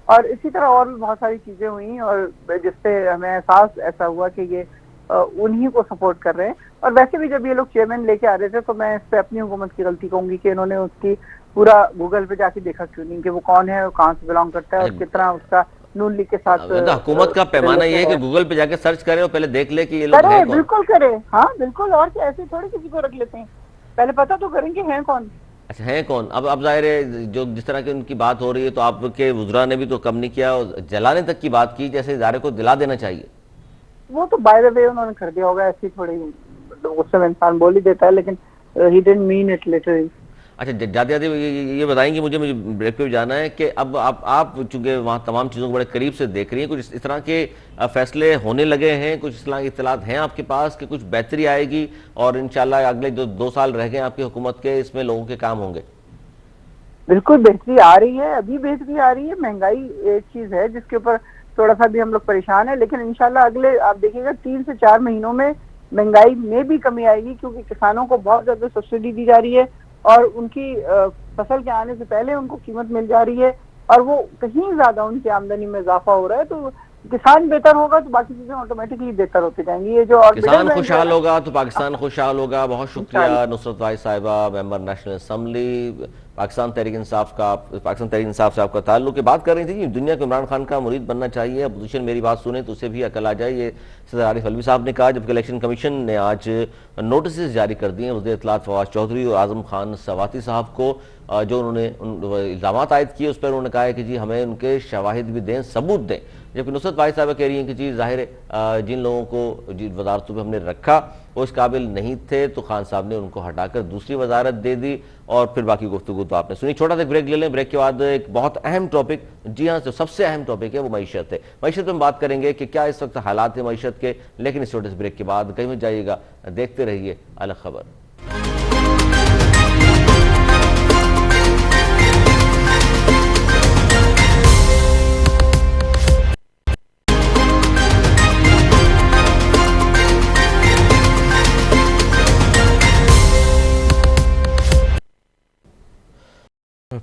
और इसी तरह और भी बहुत सारी चीजें हुई और जिससे हमें एहसास ऐसा हुआ कि ये उन्हीं को सपोर्ट कर रहे हैं। और वैसे भी जब ये लोग चेयरमैन लेके आ रहे थे तो मैं इस पे अपनी हुकूमत की गलती कहूंगी कि इन्होंने उसकी पूरा गूगल पे जाके देखा क्यों नहीं कि वो कौन है और कहाँ से बिलोंग करता है और कितना उसका नून लीग के साथ। हुकूमत का पैमाना ये है कि गूगल पे जाके सर्च करे और पहले देख ले कि ये लोग करे, हैं कौन। बिल्कुल करे, हाँ बिल्कुल। और क्या, ऐसे थोड़ी किसी को रख लेते हैं, पहले पता तो करेंगे हैं कौन। अच्छा है कौन? अब जाहिर है जो जिस तरह की उनकी बात हो रही है तो आपके वुज़रा ने भी तो कम नहीं किया और जलाने तक की बात की, जैसे इदारे को दिला देना चाहिए। वो तो बाय द वे उन्होंने कर दिया होगा, ऐसी थोड़ी गुस्से में इंसान बोल ही देता है, लेकिन he didn't mean it literally. अच्छा जाते जाते ये बताएंगे, मुझे ब्रेक पे भी जाना है कि अब आप चूंकि वहाँ तमाम चीज़ों को बड़े करीब से देख रही हैं, कुछ इस तरह के फैसले होने लगे हैं, कुछ इस तरह की इत्तलात हैं आपके पास कि कुछ बेहतरी आएगी और इंशाल्लाह अगले जो 2 साल रह गए आपकी हुकूमत के, इसमें लोगों के काम होंगे? बिल्कुल बेहतरी आ रही है, अभी बेहतरी आ रही है। महंगाई एक चीज है जिसके ऊपर थोड़ा सा भी हम लोग परेशान है, लेकिन इंशाल्लाह अगले आप देखिएगा 3 से 4 महीनों में महंगाई में भी कमी आएगी, क्योंकि किसानों को बहुत ज्यादा सब्सिडी दी जा रही है और उनकी फसल के आने से पहले उनको कीमत मिल जा रही है और वो कहीं ज्यादा उनकी आमदनी में इजाफा हो रहा है। तो किसान बेहतर होगा तो बाकी चीजें ऑटोमेटिकली बेहतर होते जाएंगी। ये जो और किसान खुशहाल होगा तो पाकिस्तान खुशहाल होगा। बहुत शुक्रिया नुसरत भाई साहिबा, member national assembly, Pakistan Tehreek Insaf से आपका ताल्लुक। बात कर रही थी कि दुनिया को इमरान खान का मुरीद बनना चाहिए, अपोजिशन मेरी बात सुने तो उसे भी अकल आ जाए, ये सदर आरिफ अलवी साहब ने कहा। जबकि इलेक्शन कमीशन ने आज नोटिस जारी कर दिए वज़ीर इत्तलात फवाद चौधरी और आजम खान सवाती साहब को, जो उन्होंने इल्ज़ाम आयद किए उस पर उन्होंने कहा है कि जी हमें उनके शवाहिद भी दें, सबूत दें। जबकि नुसरत भाई साहब कह रही हैं कि जी जाहिर है जिन लोगों को जिन वजारतों पर हमने रखा वो इस काबिल नहीं थे तो खान साहब ने उनको हटाकर दूसरी वजारत दे दी। और फिर बाकी गुफ्तगू तो आपने सुनी। छोटा सा ब्रेक ले लें, ब्रेक के बाद एक बहुत अहम टॉपिक, जी हाँ जो सबसे अहम टॉपिक है वो मईशत है। मईशत में बात करेंगे कि क्या इस वक्त हालात है मईशत के, लेकिन इस छोटे से ब्रेक के बाद कहीं मत जाइएगा, देखते रहिए अलग खबर।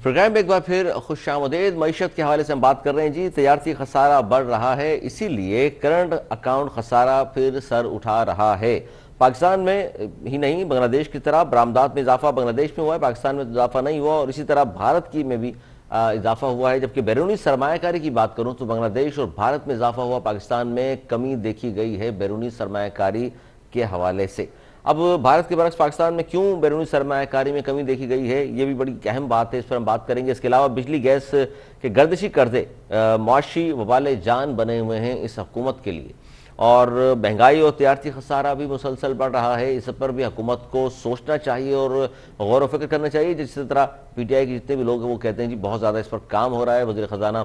प्रोग्राम में एक बार फिर खुशामदीद। मईशत के हवाले से हम बात कर रहे हैं जी। तजारती खसारा बढ़ रहा है, इसीलिए करंट अकाउंट खसारा फिर सर उठा रहा है। पाकिस्तान में ही नहीं, बांग्लादेश की तरह बरामदात में इजाफा बांग्लादेश में हुआ है, पाकिस्तान में इजाफा नहीं हुआ। और इसी तरह भारत की में भी इजाफा हुआ है। जबकि बैरूनी सरमायाकारी की बात करूं तो बांग्लादेश और भारत में इजाफा हुआ, पाकिस्तान में कमी देखी गई है बैरूनी सरमायाकारी के हवाले से। अब भारत के बरक्स पाकिस्तान में क्यों बैरूनी सरमायाकारी में कमी देखी गई है, ये भी बड़ी अहम बात है, इस पर हम बात करेंगे। इसके अलावा बिजली गैस के गर्दिशी कर्जे मुआशी वबाल जान बने हुए हैं इस हुकूमत के लिए, और महंगाई और तजारती खसारा भी मुसलसल बढ़ रहा है। इस पर भी हुकूमत को सोचना चाहिए और गौर व फिक्र करना चाहिए। जिस तरह PTI के जितने भी लोग हैं वो कहते हैं जी बहुत ज़्यादा इस पर काम हो रहा है। वज़ीर ख़जाना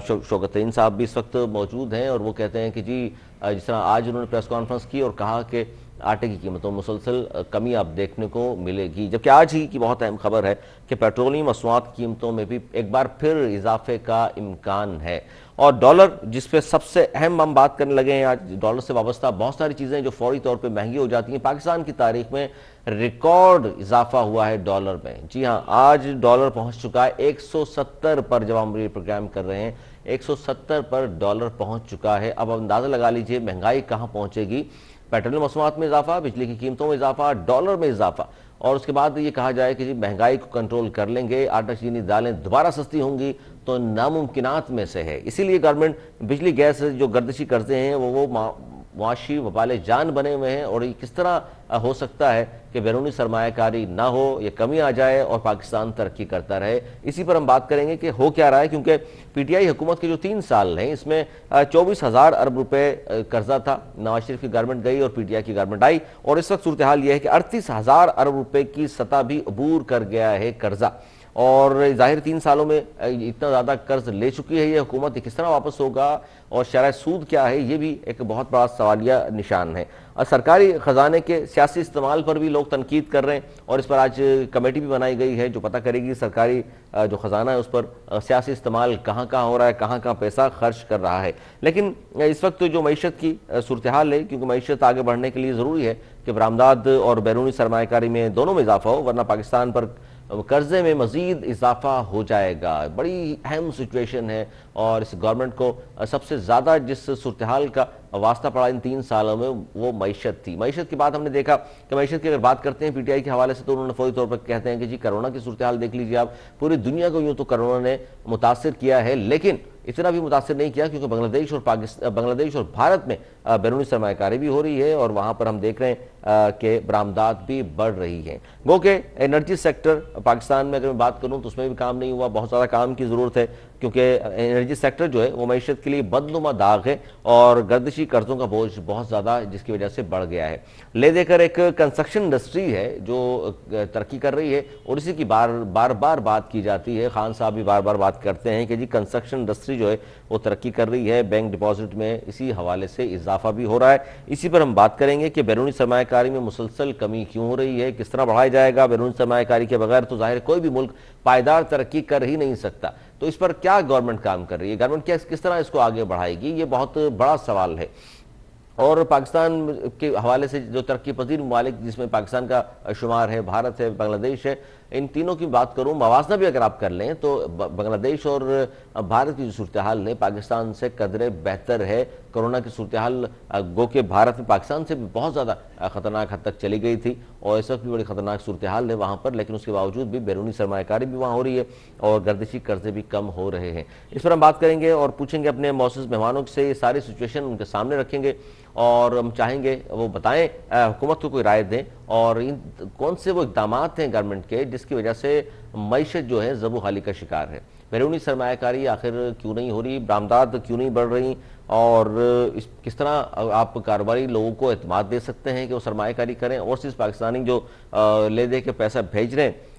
शौकत तरीन साहब भी इस वक्त मौजूद हैं और वो कहते हैं कि जी जिस तरह आज उन्होंने प्रेस कॉन्फ्रेंस की और कहा कि आटे की कीमतों में मुसलसल कमी आप देखने को मिलेगी। जबकि आज ही की बहुत अहम खबर है कि पेट्रोलियम मसनूआत की कीमतों में भी एक बार फिर इजाफे का इम्कान है। और डॉलर, जिस पे सबसे अहम हम बात करने लगे हैं आज, डॉलर से वाबस्ता बहुत सारी चीज़ें जो फौरी तौर पे महंगी हो जाती हैं। पाकिस्तान की तारीख में रिकॉर्ड इजाफा हुआ है डॉलर में। जी हाँ, आज डॉलर पहुंच चुका है 170 पर। जब हम ये प्रोग्राम कर रहे हैं 170 पर डॉलर पहुंच चुका है। अब अंदाजा लगा लीजिए महंगाई कहाँ पहुंचेगी। पेट्रोलियम मसनूआत में इजाफा, बिजली की कीमतों में इजाफा, डॉलर में इजाफा, और उसके बाद ये कहा जाए कि जी महंगाई को कंट्रोल कर लेंगे, आटा चीनी दालें दोबारा सस्ती होंगी, तो नामुमकिनात में से है। इसीलिए गवर्नमेंट बिजली गैस जो गर्दिशी कर्जे हैं वो मुआशी वबाले जान बने हुए हैं और ये किस तरह हो सकता है कि बैरूनी सरमायाकारी ना हो, ये कमी आ जाए और पाकिस्तान तरक्की करता रहे। इसी पर हम बात करेंगे कि हो क्या रहा है, क्योंकि पीटीआई हुकूमत के जो 3 साल हैं इसमें 24,000 अरब रुपए कर्जा था। नवाज शरीफ की गवर्नमेंट गई और पीटीआई की गवर्नमेंट आई और इस वक्त सूरत हाल यह है कि 38,000 अरब रुपए की सतह भी अबूर कर गया है कर्जा। और जाहिर 3 सालों में इतना ज़्यादा कर्ज ले चुकी है ये हुकूमत, किस तरह वापस होगा और शरह सूद क्या है, ये भी एक बहुत बड़ा सवालिया निशान है। और सरकारी ख़जाने के सियासी इस्तेमाल पर भी लोग तनकीद कर रहे हैं और इस पर आज कमेटी भी बनाई गई है जो पता करेगी सरकारी जो ख़जाना है उस पर सियासी इस्तेमाल कहाँ कहाँ हो रहा है, कहाँ कहाँ पैसा खर्च कर रहा है। लेकिन इस वक्त जो मईशत की सूरत हाल है, क्योंकि मईशत आगे बढ़ने के लिए ज़रूरी है कि बरामदाद और बैरूनी सरमायाकारी में दोनों में इजाफा हो, वरना पाकिस्तान पर कर्जे में मजीद इजाफा हो जाएगा। बड़ी अहम सिचुएशन है और इस गवर्नमेंट को सबसे ज़्यादा जिस सूरत हाल का वास्ता पड़ा इन 3 सालों में वो मईशत थी। मईशत की बात हमने देखा कि मईशत की अगर बात करते हैं पीटीआई के हवाले से तो उन्होंने फौरी तौर पर कहते हैं कि जी कोरोना की सूरत हाल देख लीजिए आप, पूरी दुनिया को यूँ तो कोरोना ने मुतासिर किया है, लेकिन इतना भी मुतासिर नहीं किया क्योंकि बांग्लादेश और भारत में बैरूनी सरमायाकारी भी हो रही है और वहाँ पर हम देख रहे हैं कि बरामदात भी बढ़ रही है। गो के एनर्जी सेक्टर पाकिस्तान में अगर मैं बात करूँ तो उसमें भी काम नहीं हुआ, बहुत ज़्यादा काम की ज़रूरत है क्योंकि एनर्जी सेक्टर जो है वो मईशत के लिए बदनुमा दाग है और गर्दिशी कर्जों का बोझ बहुत ज़्यादा जिसकी वजह से बढ़ गया है। ले देकर एक कंस्ट्रक्शन इंडस्ट्री है जो तरक्की कर रही है और इसी की बार बार बात की जाती है। खान साहब भी बार बार बात करते हैं कि जी कंस्ट्रक्शन इंडस्ट्री जो है वो तरक्की कर रही है, बैंक डिपॉजिट में इसी हवाले से इजाफा भी हो रहा है। इसी पर हम बात करेंगे कि बैरूनी सरमायाकारी में मुसलसल कमी क्यों हो रही है, किस तरह बढ़ाया जाएगा। बैरूनी सरमायाकारी के बगैर तो जाहिर कोई भी मुल्क पायदार तरक्की कर ही नहीं सकता, तो इस पर क्या गवर्नमेंट काम कर रही है, गवर्नमेंट किस तरह इसको आगे बढ़ाएगी, ये बहुत बड़ा सवाल है। और पाकिस्तान के हवाले से जो तरक्की पजीर ममालिक जिसमें पाकिस्तान का शुमार है, भारत है, बांग्लादेश है, इन तीनों की बात करूं, मवाजना भी अगर आप कर लें तो बांग्लादेश और भारत की जो सूरत हाल है पाकिस्तान से कदरे बेहतर है। कोरोना की सूरत हाल गो के भारत में पाकिस्तान से भी बहुत ज़्यादा खतरनाक हद तक चली गई थी और इस वक्त भी बड़ी खतरनाक सूरत हाल है वहाँ पर, लेकिन उसके बावजूद भी बैरूनी सरमायाकारी भी वहाँ हो रही है और गर्दिशी कर्जे भी कम हो रहे हैं। इस पर हम बात करेंगे और पूछेंगे अपने मौसूस मेहमानों से, ये सारी सिचुएशन उनके सामने रखेंगे और हम चाहेंगे वो बताएं, हुकूमत को कोई राय दें और इन कौन से वो इकदाम हैं गवर्नमेंट के जिसकी वजह से मईशत जो है ज़बू हाली का शिकार है। बैरूनी सरमायाकारी आखिर क्यों नहीं हो रही, बरामदात क्यों नहीं बढ़ रही और किस तरह आप कारोबारी लोगों को एतमाद दे सकते हैं कि वो सरमायाकारी करें। ओवरसीज़ पाकिस्तानी जो ले दे के पैसा भेज रहे हैं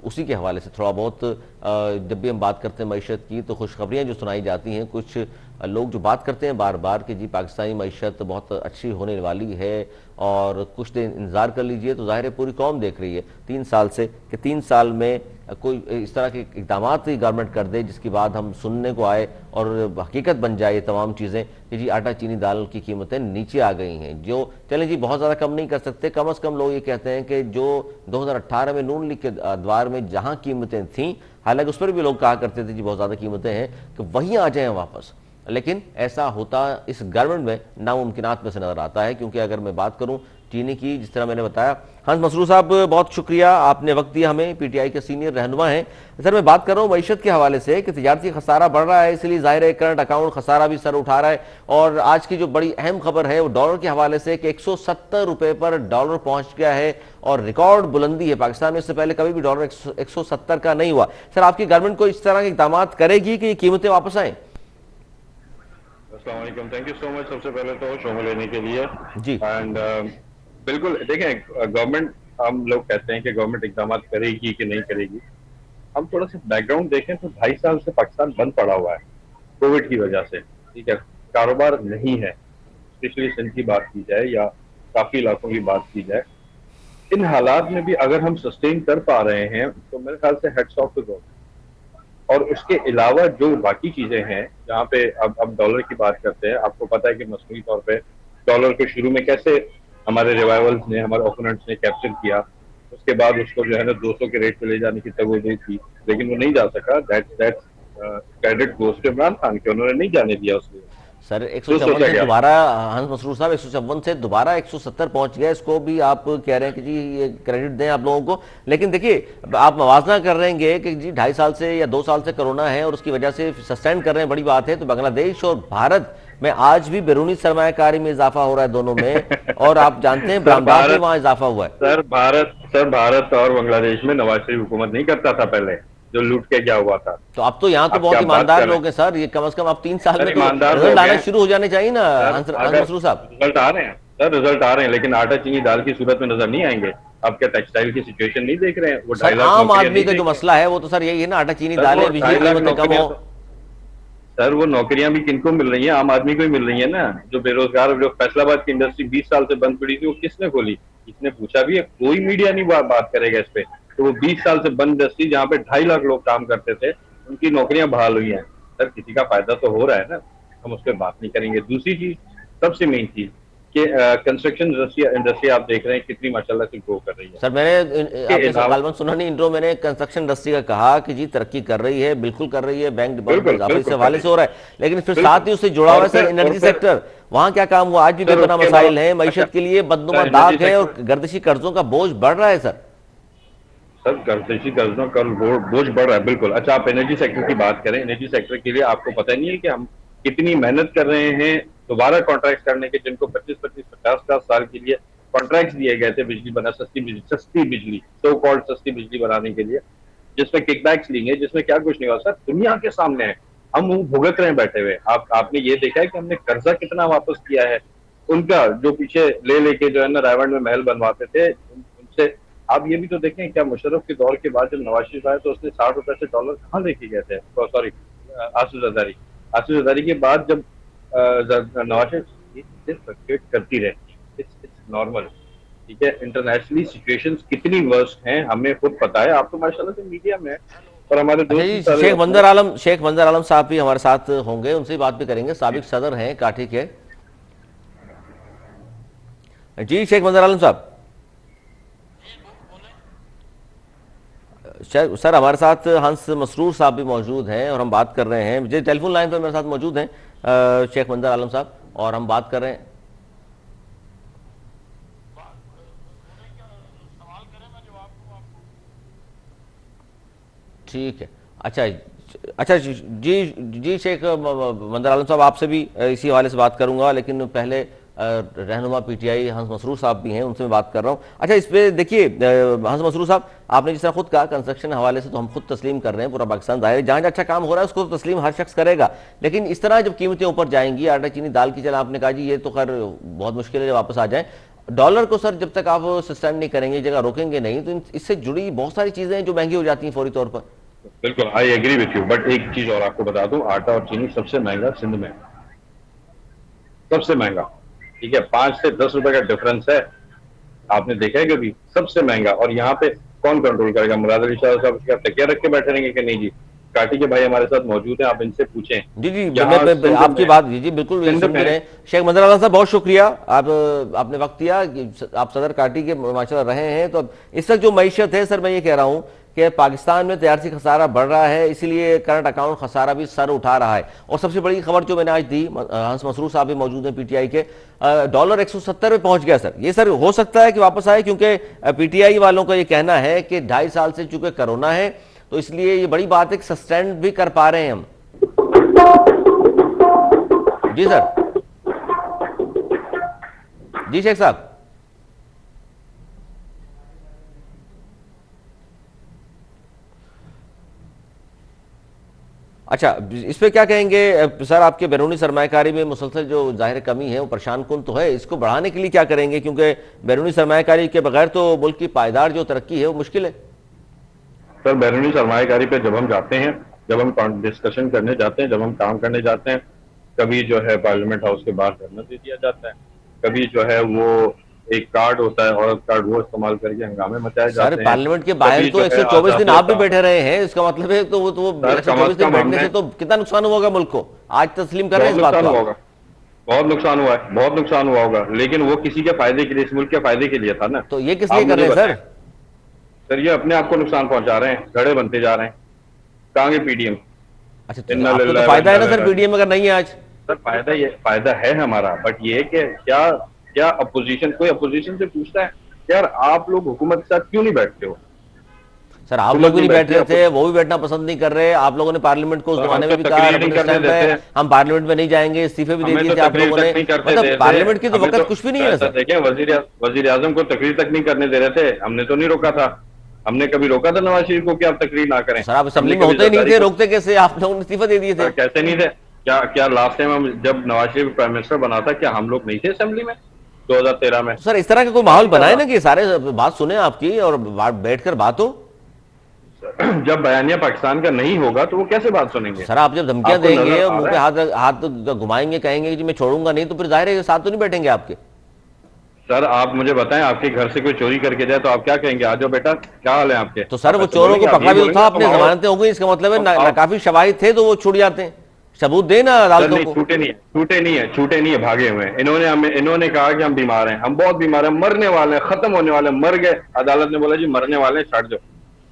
उसी के हवाले से थोड़ा बहुत जब भी हम बात करते हैं मईशत की तो खुशखबरियाँ जो सुनाई जाती हैं, कुछ लोग जो बात करते हैं बार बार कि जी पाकिस्तानी मईशत बहुत अच्छी होने वाली है और कुछ दिन इंतज़ार कर लीजिए, तो ज़ाहिर है पूरी कौम देख रही है 3 साल से कि 3 साल में कोई इस तरह के इकदाम ही गवर्नमेंट कर दे जिसके बाद हम सुनने को आए और हकीकत बन जाए तमाम चीज़ें कि जी आटा चीनी दाल की कीमतें नीचे आ गई हैं। जो चलें जी बहुत ज़्यादा कम नहीं कर सकते, कम अज़ कम लोग ये कहते हैं कि जो 2018 में नून लीग के अदवार में जहाँ कीमतें थीं, हालांकि उस पर भी लोग कहा करते थे जी बहुत ज़्यादा कीमतें हैं कि वहीं आ जाएँ वापस, लेकिन ऐसा होता इस गवर्नमेंट में नामुमकिनात में से नजर आता है। क्योंकि अगर मैं बात करूं चीनी की, जिस तरह मैंने बताया, हंस मसरूर साहब बहुत शुक्रिया, आपने वक्त दिया हमें, पीटीआई के सीनियर रहनुमा हैं। सर मैं बात कर रहा हूँ मईशत के हवाले से कि तजारती खसारा बढ़ रहा है, इसलिए जाहिर है करंट अकाउंट खसारा भी सर उठा रहा है और आज की जो बड़ी अहम खबर है वो डॉलर के हवाले से कि 170 रुपए पर डॉलर पहुंच गया है और रिकॉर्ड बुलंदी है। पाकिस्तान में इससे पहले कभी भी डॉलर 170 का नहीं हुआ। सर आपकी गवर्नमेंट को इस तरह के इकदाम करेगी कि ये कीमतें वापस आए? अस्सलाम वालेकुम, थैंक यू सो मच सबसे पहले तो शो में लेने के लिए जी। एंड बिल्कुल देखें, गवर्नमेंट, हम लोग कहते हैं कि गवर्नमेंट इकदाम करेगी कि नहीं करेगी। हम थोड़ा सा बैकग्राउंड देखें तो 2.5 साल से पाकिस्तान बंद पड़ा हुआ है कोविड की वजह से, ठीक है, कारोबार नहीं है, स्पेशली सिंध की बात की जाए या काफी इलाकों की बात की जाए। इन हालात में भी अगर हम सस्टेन कर पा रहे हैं तो मेरे ख्याल से हेड्स ऑफ टू गवर्नमेंट। और उसके अलावा जो बाकी चीजें हैं जहाँ पे अब डॉलर की बात करते हैं, आपको पता है कि मसनूई तौर पे डॉलर को शुरू में कैसे हमारे रिवाइवल्स ने, हमारे ओपोनेंट्स ने कैप्चर किया, उसके बाद उसको जो है ना 200 के रेट पे ले जाने की तगोदी थी, लेकिन वो नहीं जा सका। That's credit goes to Imran Khan के, उन्होंने नहीं जाने दिया उसको। सर 154 से दोबारा, हंस मसरूर साहब 154 से दोबारा 170 पहुंच गया, इसको भी आप कह रहे हैं कि जी ये क्रेडिट दें आप लोगों को। लेकिन देखिए आप मवाजना कर रहे हैं कि जी 2.5 साल से या 2 साल से कोरोना है और उसकी वजह से सस्टेन कर रहे हैं, बड़ी बात है। तो बांग्लादेश और भारत मैं आज भी बैरूनी सरमायाकारी में इजाफा हो रहा है दोनों में, और आप जानते हैं सर बरामदात में भारत वहां इजाफा हुआ है। सर भारत और बांग्लादेश में नवाज शरीफ हुकूमत नहीं करता था पहले, जो लूट के क्या हुआ था। तो अब तो यहाँ तो आप बहुत क्या बात ईमानदार कर रहे लोग हैं सर, ये कम से कम अब 3 साल हैं? में सर तो ईमानदार रिजल्ट लोग आने हैं शुरू हो जाने चाहिए ना सर, हंस अगर मसरूर साहब। रिजल्ट आ रहे हैं सर, रिजल्ट आ रहे हैं, लेकिन आटा चीनी दाल की सूरत में नजर नहीं आएंगे। आप क्या टेक्सटाइल की सिचुएशन नहीं देख रहे हैं? वो सर 2.5 लाख आम नौकरियां आदमी नहीं का जो देख रहे हैं? मसला है वो तो सर यही है ना, आटा चीनी सर दालें, वो बिजली 2.5 लाख कीमतें कम नौकरियां हो। तो, सर वो नौकरियां भी किनको मिल रही हैं? आम आदमी को ही मिल रही है ना। जो बेरोजगार, जो फैसलाबाद की इंडस्ट्री 20 साल से बंद पड़ी थी, वो किसने खोली? इसने पूछा भी है? कोई मीडिया नहीं बात करेगा इस पे। तो वो 20 साल से बंद इंडस्ट्री जहाँ पे 2.5 लाख लोग काम करते थे, उनकी नौकरियां बहाल हुई हैं। सर किसी का फायदा तो हो रहा है ना, हम उस पर बात नहीं करेंगे। दूसरी चीज, सबसे मेन चीज कि कंस्ट्रक्शन इंडस्ट्री आप देख रहे हैं कितनी माशाल्लाह से ग्रो कर रही है। सर मैंने इसके आपने अलावा गालबन सुना नहीं इंट्रो, मैंने कंस्ट्रक्शन इंडस्ट्री का कहा कि जी तरक्की कर रही है, बिल्कुल कर रही है, बैंक डिपॉजिट में बिल्कुल इजाफा इस बिल्कुल कर हवाले रही से हो रहा है, लेकिन फिर बिल्कुल। साथ ही उससे जुड़ा हुआ है सर एनर्जी सेक्टर। वहां क्या काम हुआ? आज भी सर बेपनाह उसके मसाइल अलावा हैं, मैशत अच्छा, के लिए बदनुमा सर दाग एनर्जी है और सेक्टर, गर्दिशी कर्जों का बोझ बढ़ रहा है सर। सर गर्दिशी कर्जों का बोझ बढ़ रहा है, बिल्कुल। अच्छा, आप एनर्जी सेक्टर की बात करें, एनर्जी सेक्टर के लिए आपको पता नहीं है कि हम कितनी मेहनत कर रहे हैं दोबारा कॉन्ट्रैक्ट करने के, जिनको 25-25, 50-50 साल के लिए कॉन्ट्रैक्ट दिए गए थे बिजली बना, सस्ती बिजली, सो कॉल्ड सस्ती बिजली बनाने के लिए, जिसमें किकबैक्स लेंगे, जिसमें क्या कुछ नहीं हुआ। सर दुनिया के सामने है, हम मुंह भुगत रहे हैं बैठे हुए। आपने ये देखा है कि हमने कर्जा कितना वापस किया है? उनका जो पीछे ले लेके जो है ना रायवंड में महल बनवाते थे, उनसे आप ये भी तो देखें, क्या मुशर्रफ के दौर के बाद जब नवाज शरीफ आए तो उसने 60 रुपए से डॉलर कहाँ लेके गए थे? सॉरी, आसिफ जरदारी के बाद जब नवाज शरीफ, ये चीजें फ्लक्चुएट करती रहती है, इट्स नॉर्मल। ठीक है, इंटरनेशनली सिचुएशंस कितनी वर्स्ट हैं हमें खुद पता है। आप तो माशाल्लाह से मीडिया में है, और हमारे अच्छा दोस्त भी जी, सारे शेख मंजर आलम साहब भी हमारे साथ होंगे, उनसे बात भी करेंगे, साबिक सदर हैं काठी के। जी शेख मंजर आलम साहब, सर हमारे साथ हंस मसरूर साहब भी मौजूद हैं और हम बात कर रहे हैं, जो टेलीफोन लाइन पर मेरे साथ मौजूद हैं शेख मंजर आलम साहब, और हम बात कर रहे हैं। ठीक है, अच्छा अच्छा जी शेख मंजर आलम साहब, आपसे भी इसी हवाले से बात करूंगा, लेकिन पहले रहनुमा पीटीआई हंस मसरूर साहब भी हैं, उनसे मैं बात कर रहा हूं। अच्छा, इस पे देखिए हंस मसरूर साहब, आपने जिस तरह खुद कहा कंस्ट्रक्शन हवाले से तो हम खुद तस्लीम कर रहे हैं, पूरा पाकिस्तान जाहिर है जहां जहां अच्छा काम हो रहा है उसको तो तस्लीम हर शख्स करेगा, लेकिन इस तरह जब कीमतें ऊपर जाएंगी, आटा चीनी दाल की, चल आपने कहा जी ये तो खैर बहुत मुश्किल है जब वापस आ जाए, डॉलर को सर जब तक आप सस्टेन नहीं करेंगे, जगह रोकेंगे नहीं, तो इससे जुड़ी बहुत सारी चीजें हैं जो महंगी हो जाती हैं फौरी तौर पर। बिल्कुल, I agree with you, but एक चीज और आपको बता दूं, आटा और चीनी सबसे महंगा सिंध में है, सबसे महंगा। ठीक है, 5 से 10 रुपए का डिफरेंस है, आपने देखा है कभी? सबसे महंगा। और यहाँ पे कौन कंट्रोल करेगा? मुराद अली शाह साहब क्या तकिया रख के बैठे रहेंगे कि नहीं? जी, काटी के भाई हमारे साथ मौजूद हैं, आप इनसे पूछें। जी जी, यहाँ मैं आपकी बात जी बिल्कुल सिंध सुन में रहे हैं। शेख मंजर आलम साहब बहुत शुक्रिया, आपने वक्त दिया कि आप सदर काटी के माशाल्लाह रहे हैं। तो अब इस वक्त जो मईशत है सर, मैं ये कह रहा हूँ कि पाकिस्तान में तैयार खसारा बढ़ रहा है, इसीलिए करंट अकाउंट खसारा भी सर उठा रहा है। और सबसे बड़ी खबर जो मैंने आज दी, हंस मसरूर साहब भी मौजूद हैं पीटीआई के, डॉलर 170 पे पहुंच गया सर। ये सर हो सकता है कि वापस आए, क्योंकि पीटीआई वालों का ये कहना है कि 2.5 साल से चूंकि कोरोना है तो इसलिए ये बड़ी बात है कि सस्टेन भी कर पा रहे हैं हम। जी सर, जी शेख साहब, अच्छा इस पे क्या कहेंगे सर? आपके बैरूनी सरमायाकारी में मुसलसल जो जाहिर कमी है वो परेशान कुन तो है, इसको बढ़ाने के लिए क्या करेंगे? क्योंकि बैरूनी सरमायाकारी के बगैर तो मुल्क की पायदार जो तरक्की है वो मुश्किल है। सर बैरूनी सरमायाकारी पे जब हम जाते हैं, जब हम डिस्कशन करने जाते हैं, जब हम काम करने जाते हैं, कभी जो है पार्लियामेंट हाउस के बाहर धरना दे दिया जाता है, कभी जो है वो एक कार्ड होता है, औरत कार्ड, वो इस्तेमाल करके हंगामे मचाए जाते हैं। पार्लियामेंट के बाहर तो 124 दिन आप भी बैठे रहे हैं, इसका मतलब है तो वो 124 दिन बैठने से तो कितना नुकसान हुआ होगा मुल्क को? आज तस्लीम कर रहे हैं इस बात को? बहुत नुकसान हुआ है, बहुत नुकसान हुआ होगा, लेकिन वो किसी के फायदे के लिए, इस मुल्क के फायदे के लिए था ना। तो ये किस लिए कर रहे हैं सर? सर ये अपने आप को नुकसान पहुंचा रहे हैं, घड़े बनते जा रहे हैं। कहाँ गए पीडीएम? अच्छा, आपको तो फायदा है ना सर पीडीएम अगर नहीं है आज? सर फायदा है हमारा, बट ये है कि क्या अपोजिशन, कोई अपोजिशन से पूछता है यार आप लोग हुकूमत के साथ क्यों नहीं बैठते हो? सर आप लोग भी नहीं बैठ रहे थे, वो भी बैठना पसंद नहीं कर रहे, आप लोगों ने पार्लियामेंट को उस जमाने में भी कहा हम पार्लियामेंट में नहीं जाएंगे, इस्तीफे भी दे दिए थे आप लोगों ने, मतलब पार्लियामेंट की तो वक्त कुछ भी नहीं है सर। देखिए वजीर आजम को तकरीर तक नहीं करने दे रहे थे, हमने तो नहीं रोका था, हमने कभी रोका था नवाज शरीफ को कि आप तकरीर ना करें? सर आप असेंबली में होते ही नहीं थे, रोकते कैसे? आप लोगों ने इस्तीफा दे दिए थे। कैसे नहीं थे? क्या लास्ट टाइम हम जब नवाज शरीफ प्राइम मिनिस्टर बना था, क्या हम लोग नहीं थे असेंबली में 2013 में? सर इस तरह का कोई माहौल बनाए ना कि सारे बात सुने आपकी और बैठकर बात हो। जब बयानिया पाकिस्तान का नहीं होगा तो वो कैसे बात सुनेंगे? सर आप जब धमकियां देंगे और मुंह पे हाथ घुमाएंगे, कहेंगे कि मैं छोड़ूंगा नहीं, तो फिर जाहिर है साथ तो नहीं बैठेंगे आपके। सर आप मुझे बताएं, आपके घर से कोई चोरी करके जाए तो आप क्या कहेंगे? आ जाओ बेटा, क्या हाल है आपके? तो सर वो चोरों को पकड़ा भी तो था, अपने जमानतें हो गई, इसका मतलब है काफी शवाहिद थे तो वो छूट जाते हैं, सबूत देना अदालतों को। छूटे नहीं है, भागे हुए हैं। इन्होंने कहा कि हम बीमार हैं, हम बहुत बीमार हैं, मरने वाले हैं, खत्म होने वाले, मर गए। अदालत ने बोला जी मरने वाले हैं, छाड़ दो।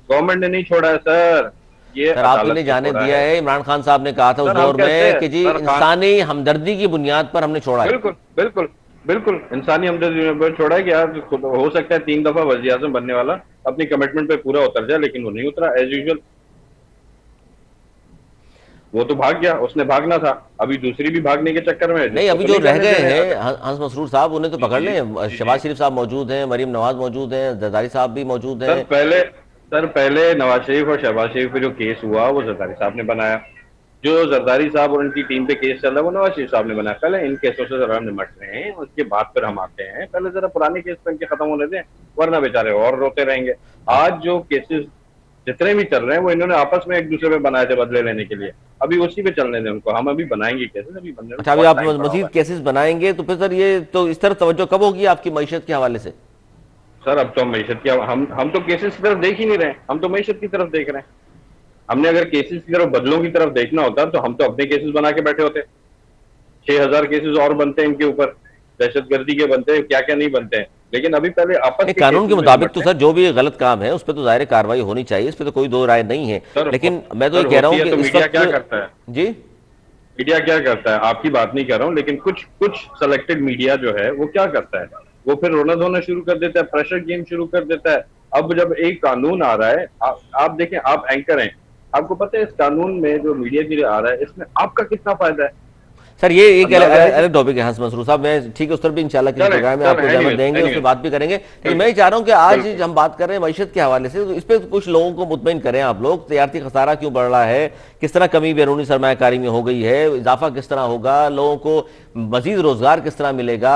गवर्नमेंट ने नहीं छोड़ा है सर, ये सर आपने जाने दिया है। इमरान खान साहब ने कहा था उस दौर में कि जी इंसानी हमदर्दी की बुनियाद पर हमने छोड़ा है। बिल्कुल इंसानी हमदर्दी पर छोड़ा है कि यार हो सकता है 3 दफा वज़ीर आज़म बनने वाला अपनी कमिटमेंट पे पूरा उतर जाए, लेकिन वो नहीं उतरा एज यूजुअल। वो तो भाग गया, उसने भागना था, अभी दूसरी भी भागने के चक्कर में नहीं। अभी जो रह गए हैं हंस मसरूर साहब, उन्हें तो पकड़ लें। शहबाज शरीफ साहब मौजूद हैं, मरीम नवाज मौजूद हैं, जरदारी साहब भी मौजूद हैं। सर पहले नवाज शरीफ और शहबाज शरीफ पे जो केस हुआ वो जरदारी साहब ने बनाया। जो जरदारी साहब और उनकी टीम पे केस चल रहा है वो नवाज शरीफ साहब ने बनाया। पहले इन केसों से जरा निमट रहे हैं, उसके बाद फिर हम आते हैं। पहले जरा पुराने केस पे इनके खत्म होने दें, वरना बेचारे और रोते रहेंगे। आज जो केसेस जितने भी चल रहे हैं वो इन्होंने आपस में एक दूसरे पे बनाए थे बदले लेने के लिए, अभी उसी पे चलने दें उनको। हम अभी बनाएंगे केसेस, अभी बनने। अच्छा अभी आप मजीद केसेस बनाएंगे तो फिर सर ये तो इस तरफ तवज्जो कब होगी आपकी मईशत के हवाले से? सर अब तो मईशत की हम तो केसेस की तरफ देख ही नहीं रहे, हम तो मईशत की तरफ देख रहे हैं। हमने अगर केसेस की तरफ, बदलों की तरफ देखना होता तो हम तो अपने केसेस बना के बैठे होते। 6000 केसेस और बनते हैं इनके ऊपर, दहशतगर्दी के बनते हैं, क्या क्या नहीं बनते हैं। लेकिन अभी पहले आपस में कानून के मुताबिक तो सर जो भी गलत काम है उस पर तो जाहिर कार्रवाई होनी चाहिए, इस पर तो कोई दो राय नहीं है। लेकिन मैं तो ये कह रहा हूँ कि मीडिया क्या करता है जी, मीडिया क्या करता है, आपकी बात नहीं कर रहा हूँ, लेकिन कुछ सेलेक्टेड मीडिया जो है वो क्या करता है, वो फिर रोना धोना शुरू कर देता है, प्रेशर गेम शुरू कर देता है। अब जब एक कानून आ रहा है, आप देखें, आप एंकर हैं, आपको पता है इस कानून में जो मीडिया के लिए आ रहा है इसमें आपका कितना फायदा है? सर ये एक अलग टॉपिक है हंस मसरूर साहब, मैं ठीक है उस पर भी इंशाल्लाह किसी प्रोग्राम में आपको इजाजत देंगे, उसमें बात भी करेंगे। लेकिन मैं चाह रहा हूं कि आज हम बात कर रहे हैं मईशत के हवाले से, तो इस पर कुछ लोगों को मुतमईन करें आप लोग। तजारती खसारा क्यों बढ़ रहा है, किस तरह कमी बैरूनी सरमायाकारी में हो गई है, इजाफा किस तरह होगा, लोगों को मजीद रोजगार किस तरह मिलेगा,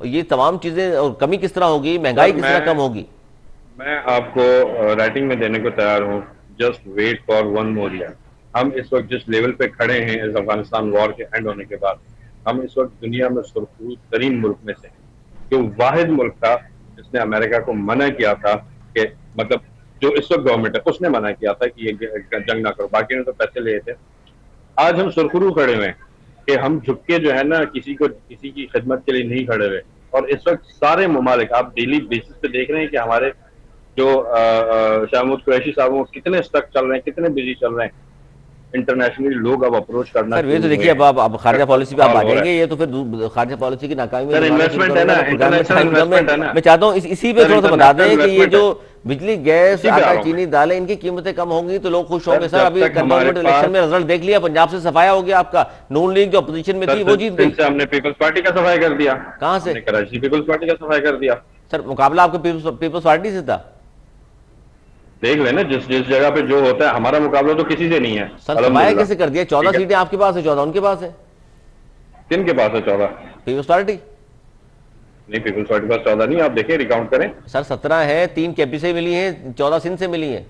ये तमाम चीजें, और कमी किस तरह होगी, महंगाई किस तरह कम होगी। मैं आपको राइटिंग में देने को तैयार हूँ, just wait for 1 more year। हम इस वक्त जिस लेवल पे खड़े हैं इस अफगानिस्तान वॉर के एंड होने के बाद, हम इस वक्त दुनिया में सुरखरू तरीन मुल्क में से, जो वाहिद मुल्क था जिसने अमेरिका को मना किया था कि, मतलब जो इस वक्त गवर्नमेंट है उसने मना किया था कि ये जंग ना करो, बाकी ने तो पैसे लिए थे। आज हम सुरखरू खड़े हुए हैं कि हम झुक के जो है ना किसी की खिदमत के लिए नहीं खड़े हुए। और इस वक्त सारे ममालिक, आप डेली बेसिस पे देख रहे हैं कि हमारे जो शाह महमूद कुरैशी साहब वो कितने स्टक चल रहे हैं, कितने बिजी चल रहे हैं। इंटरनेशनली लोग अब अप्रोच करना, सर ये तो देखिए अब खारजा पॉलिसी पे आप भागेंगे, ये तो फिर खारजा पॉलिसी की नाकामी में इन्वेस्टमेंट है ना, इंटरनेशनल इन्वेस्टमेंट है ना। मैं चाहता हूँ इसी पे थोड़ा सा बता दें कि ये जो बिजली, गैस, आटा, चीनी, दालें, इनकी कीमतें कम होंगी तो लोग खुश होंगे। सर अभी कंटोनमेंट इलेक्शन में रिजल्ट देख लिया, पंजाब से सफाया हो गया आपका, नून लीग जो अपोजिशन में थी वो जीत गई। हमने पीपल्स पार्टी का सफाया कर दिया। कहाँ से? कराची पीपल्स पार्टी का सफाया कर दिया। सर मुकाबला आपके पीपल्स पार्टी से था, देख लेना, जिस जगह पे जो होता है, हमारा मुकाबला तो किसी से नहीं है। सर सफाया कैसे कर दिया? 14 सीटें आपके पास है, 14 उनके पास है। किन के पास है 14? पीपल्स पार्टी नहीं, पीपल्स पार्टी के पास 14 नहीं, आप देखिए रिकाउंट करें। सर 17 है, 3 केपी से मिली है, 14 सिंध से मिली है।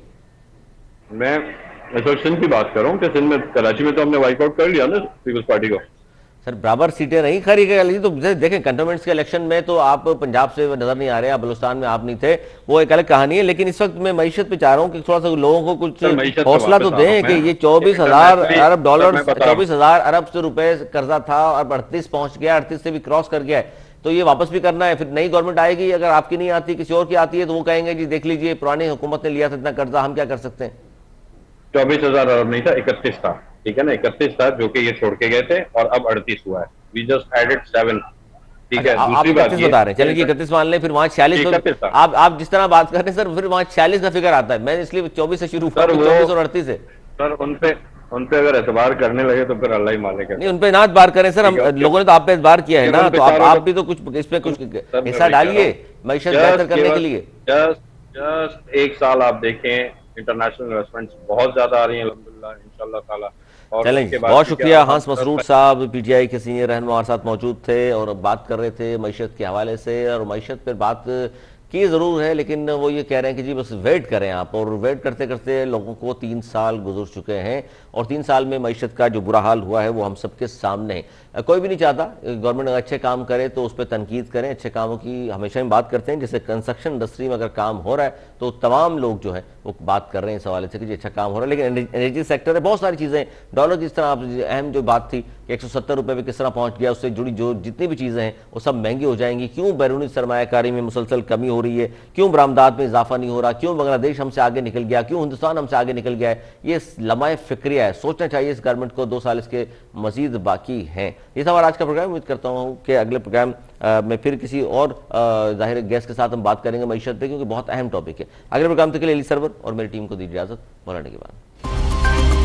मैं इस वक्त सिंध की बात कर रहा हूँ कि सिंध में, कराची में तो हमने वाइकआउट कर लिया ना पीपल्स पार्टी को। सर बराबर सीटें नहीं खरी गई तो देखें कंटोनमेंट्स के इलेक्शन में तो आप पंजाब से नजर नहीं आ रहे, आप बलूचिस्तान में आप नहीं थे, वो एक अलग कहानी है। लेकिन इस वक्त मैं मईशत पे चाह रहा हूँ कि थोड़ा सा लोगों को कुछ हौसला तो दें कि ये 24,000 अरब डॉलर, 24,000 अरब से रुपए कर्जा था और 38 पहुंच गया, 38 से भी क्रॉस कर गया है, तो ये वापस भी करना है। फिर नई गवर्नमेंट आएगी, अगर आपकी नहीं आती किसी और की आती है तो वो कहेंगे जी देख लीजिए पुरानी हुकूमत ने लिया था इतना कर्जा, हम क्या कर सकते हैं। 24,000 अरब नहीं था, 31 था, ठीक है ना, 31 था जो कि ये छोड़ के गए थे, और अब 38 हुआ है। वी जस्ट एडेड 7, ठीक है, आप दूसरी बात 31 ये बता रहे हैं, चलिए 31 मान लें, फिर वहां 46 31 था। आप जिस तरह बात कर रहे हैं सर, फिर वहां 46 का फिगर आता है। मैंने इसलिए 24 से शुरू हुआ, सर वो 24 और 38 है। सर उन पे अगर एतबार करने लगे तो फिर अल्लाह ही मानेगा। नहीं, उन पे ना एतबार करें सर, हम ठीक है, लोगों ने तो आप पे एतबार किया है ना, केवल तो आप बेचारों भी तो कुछ इसमें कुछ सर मैं हिस्सा वही कह रहा डालिए हूँ, मैशत बेहतर करने के लिए। जस्ट एक साल आप देखें, इंटरनेशनल इन्वेस्टमेंट्स बहुत ज्यादा आ रही हैं अल्हम्दुलिल्लाह इंशाल्लाह ताला। और चलें, उसके बाद बहुत से क्या शुक्रिया। अब हंस हम मसरूर साहब पीटीआई के सीनियर रहनुमा हमारे साथ मौजूद थे और बात कर रहे थे मईशत के हवाले से। और मईशत पर बात की ज़रूर है, लेकिन वो ये कह रहे हैं कि जी बस वेट करें आप, और वेट करते करते लोगों को 3 साल गुजर चुके हैं और 3 साल में मईशत का जो बुरा हाल हुआ है वो हम सबके सामने है। कोई भी नहीं चाहता गवर्नमेंट अगर अच्छे काम करे तो उस पर तनकीद करें। अच्छे कामों की हमेशा हम बात करते हैं, जैसे कंस्ट्रक्शन इंडस्ट्री में अगर काम हो रहा है तो तमाम लोग जो है वो बात कर रहे हैं इस हवाले से कि जी अच्छा काम हो रहा है। लेकिन एनर्जी सेक्टर है, बहुत सारी चीज़ें, डॉलर जिस तरह आप अहम जो बात थी कि 170 रुपये पे किस तरह पहुंच गया, उससे जुड़ी जो जितनी भी चीज़ें हैं वो सब महंगी हो जाएंगी। क्यों बैरूनी सरमायाकारी में मुसलसल कमी हो रही है, क्यों बरामदात में इजाफा नहीं हो रहा, क्यों बांग्लादेश हमसे आगे निकल गया, क्यों हिंदुस्तान हमसे आगे निकल गया है, ये लम्हाए फिक्रिया है। सोचना चाहिए इस गवर्नमेंट को, 2 साल इसके मजीद बाकी हैं। ये था हमारा आज का प्रोग्राम। उम्मीद करता हूँ कि अगले प्रोग्राम में फिर किसी और जाहिर गेस्ट के साथ हम बात करेंगे मईशत पे, क्योंकि बहुत अहम टॉपिक है। अगले प्रोग्राम तक के लिए अली सरवर और मेरी टीम को दीजिए इजाजत। मौलाना के बाद।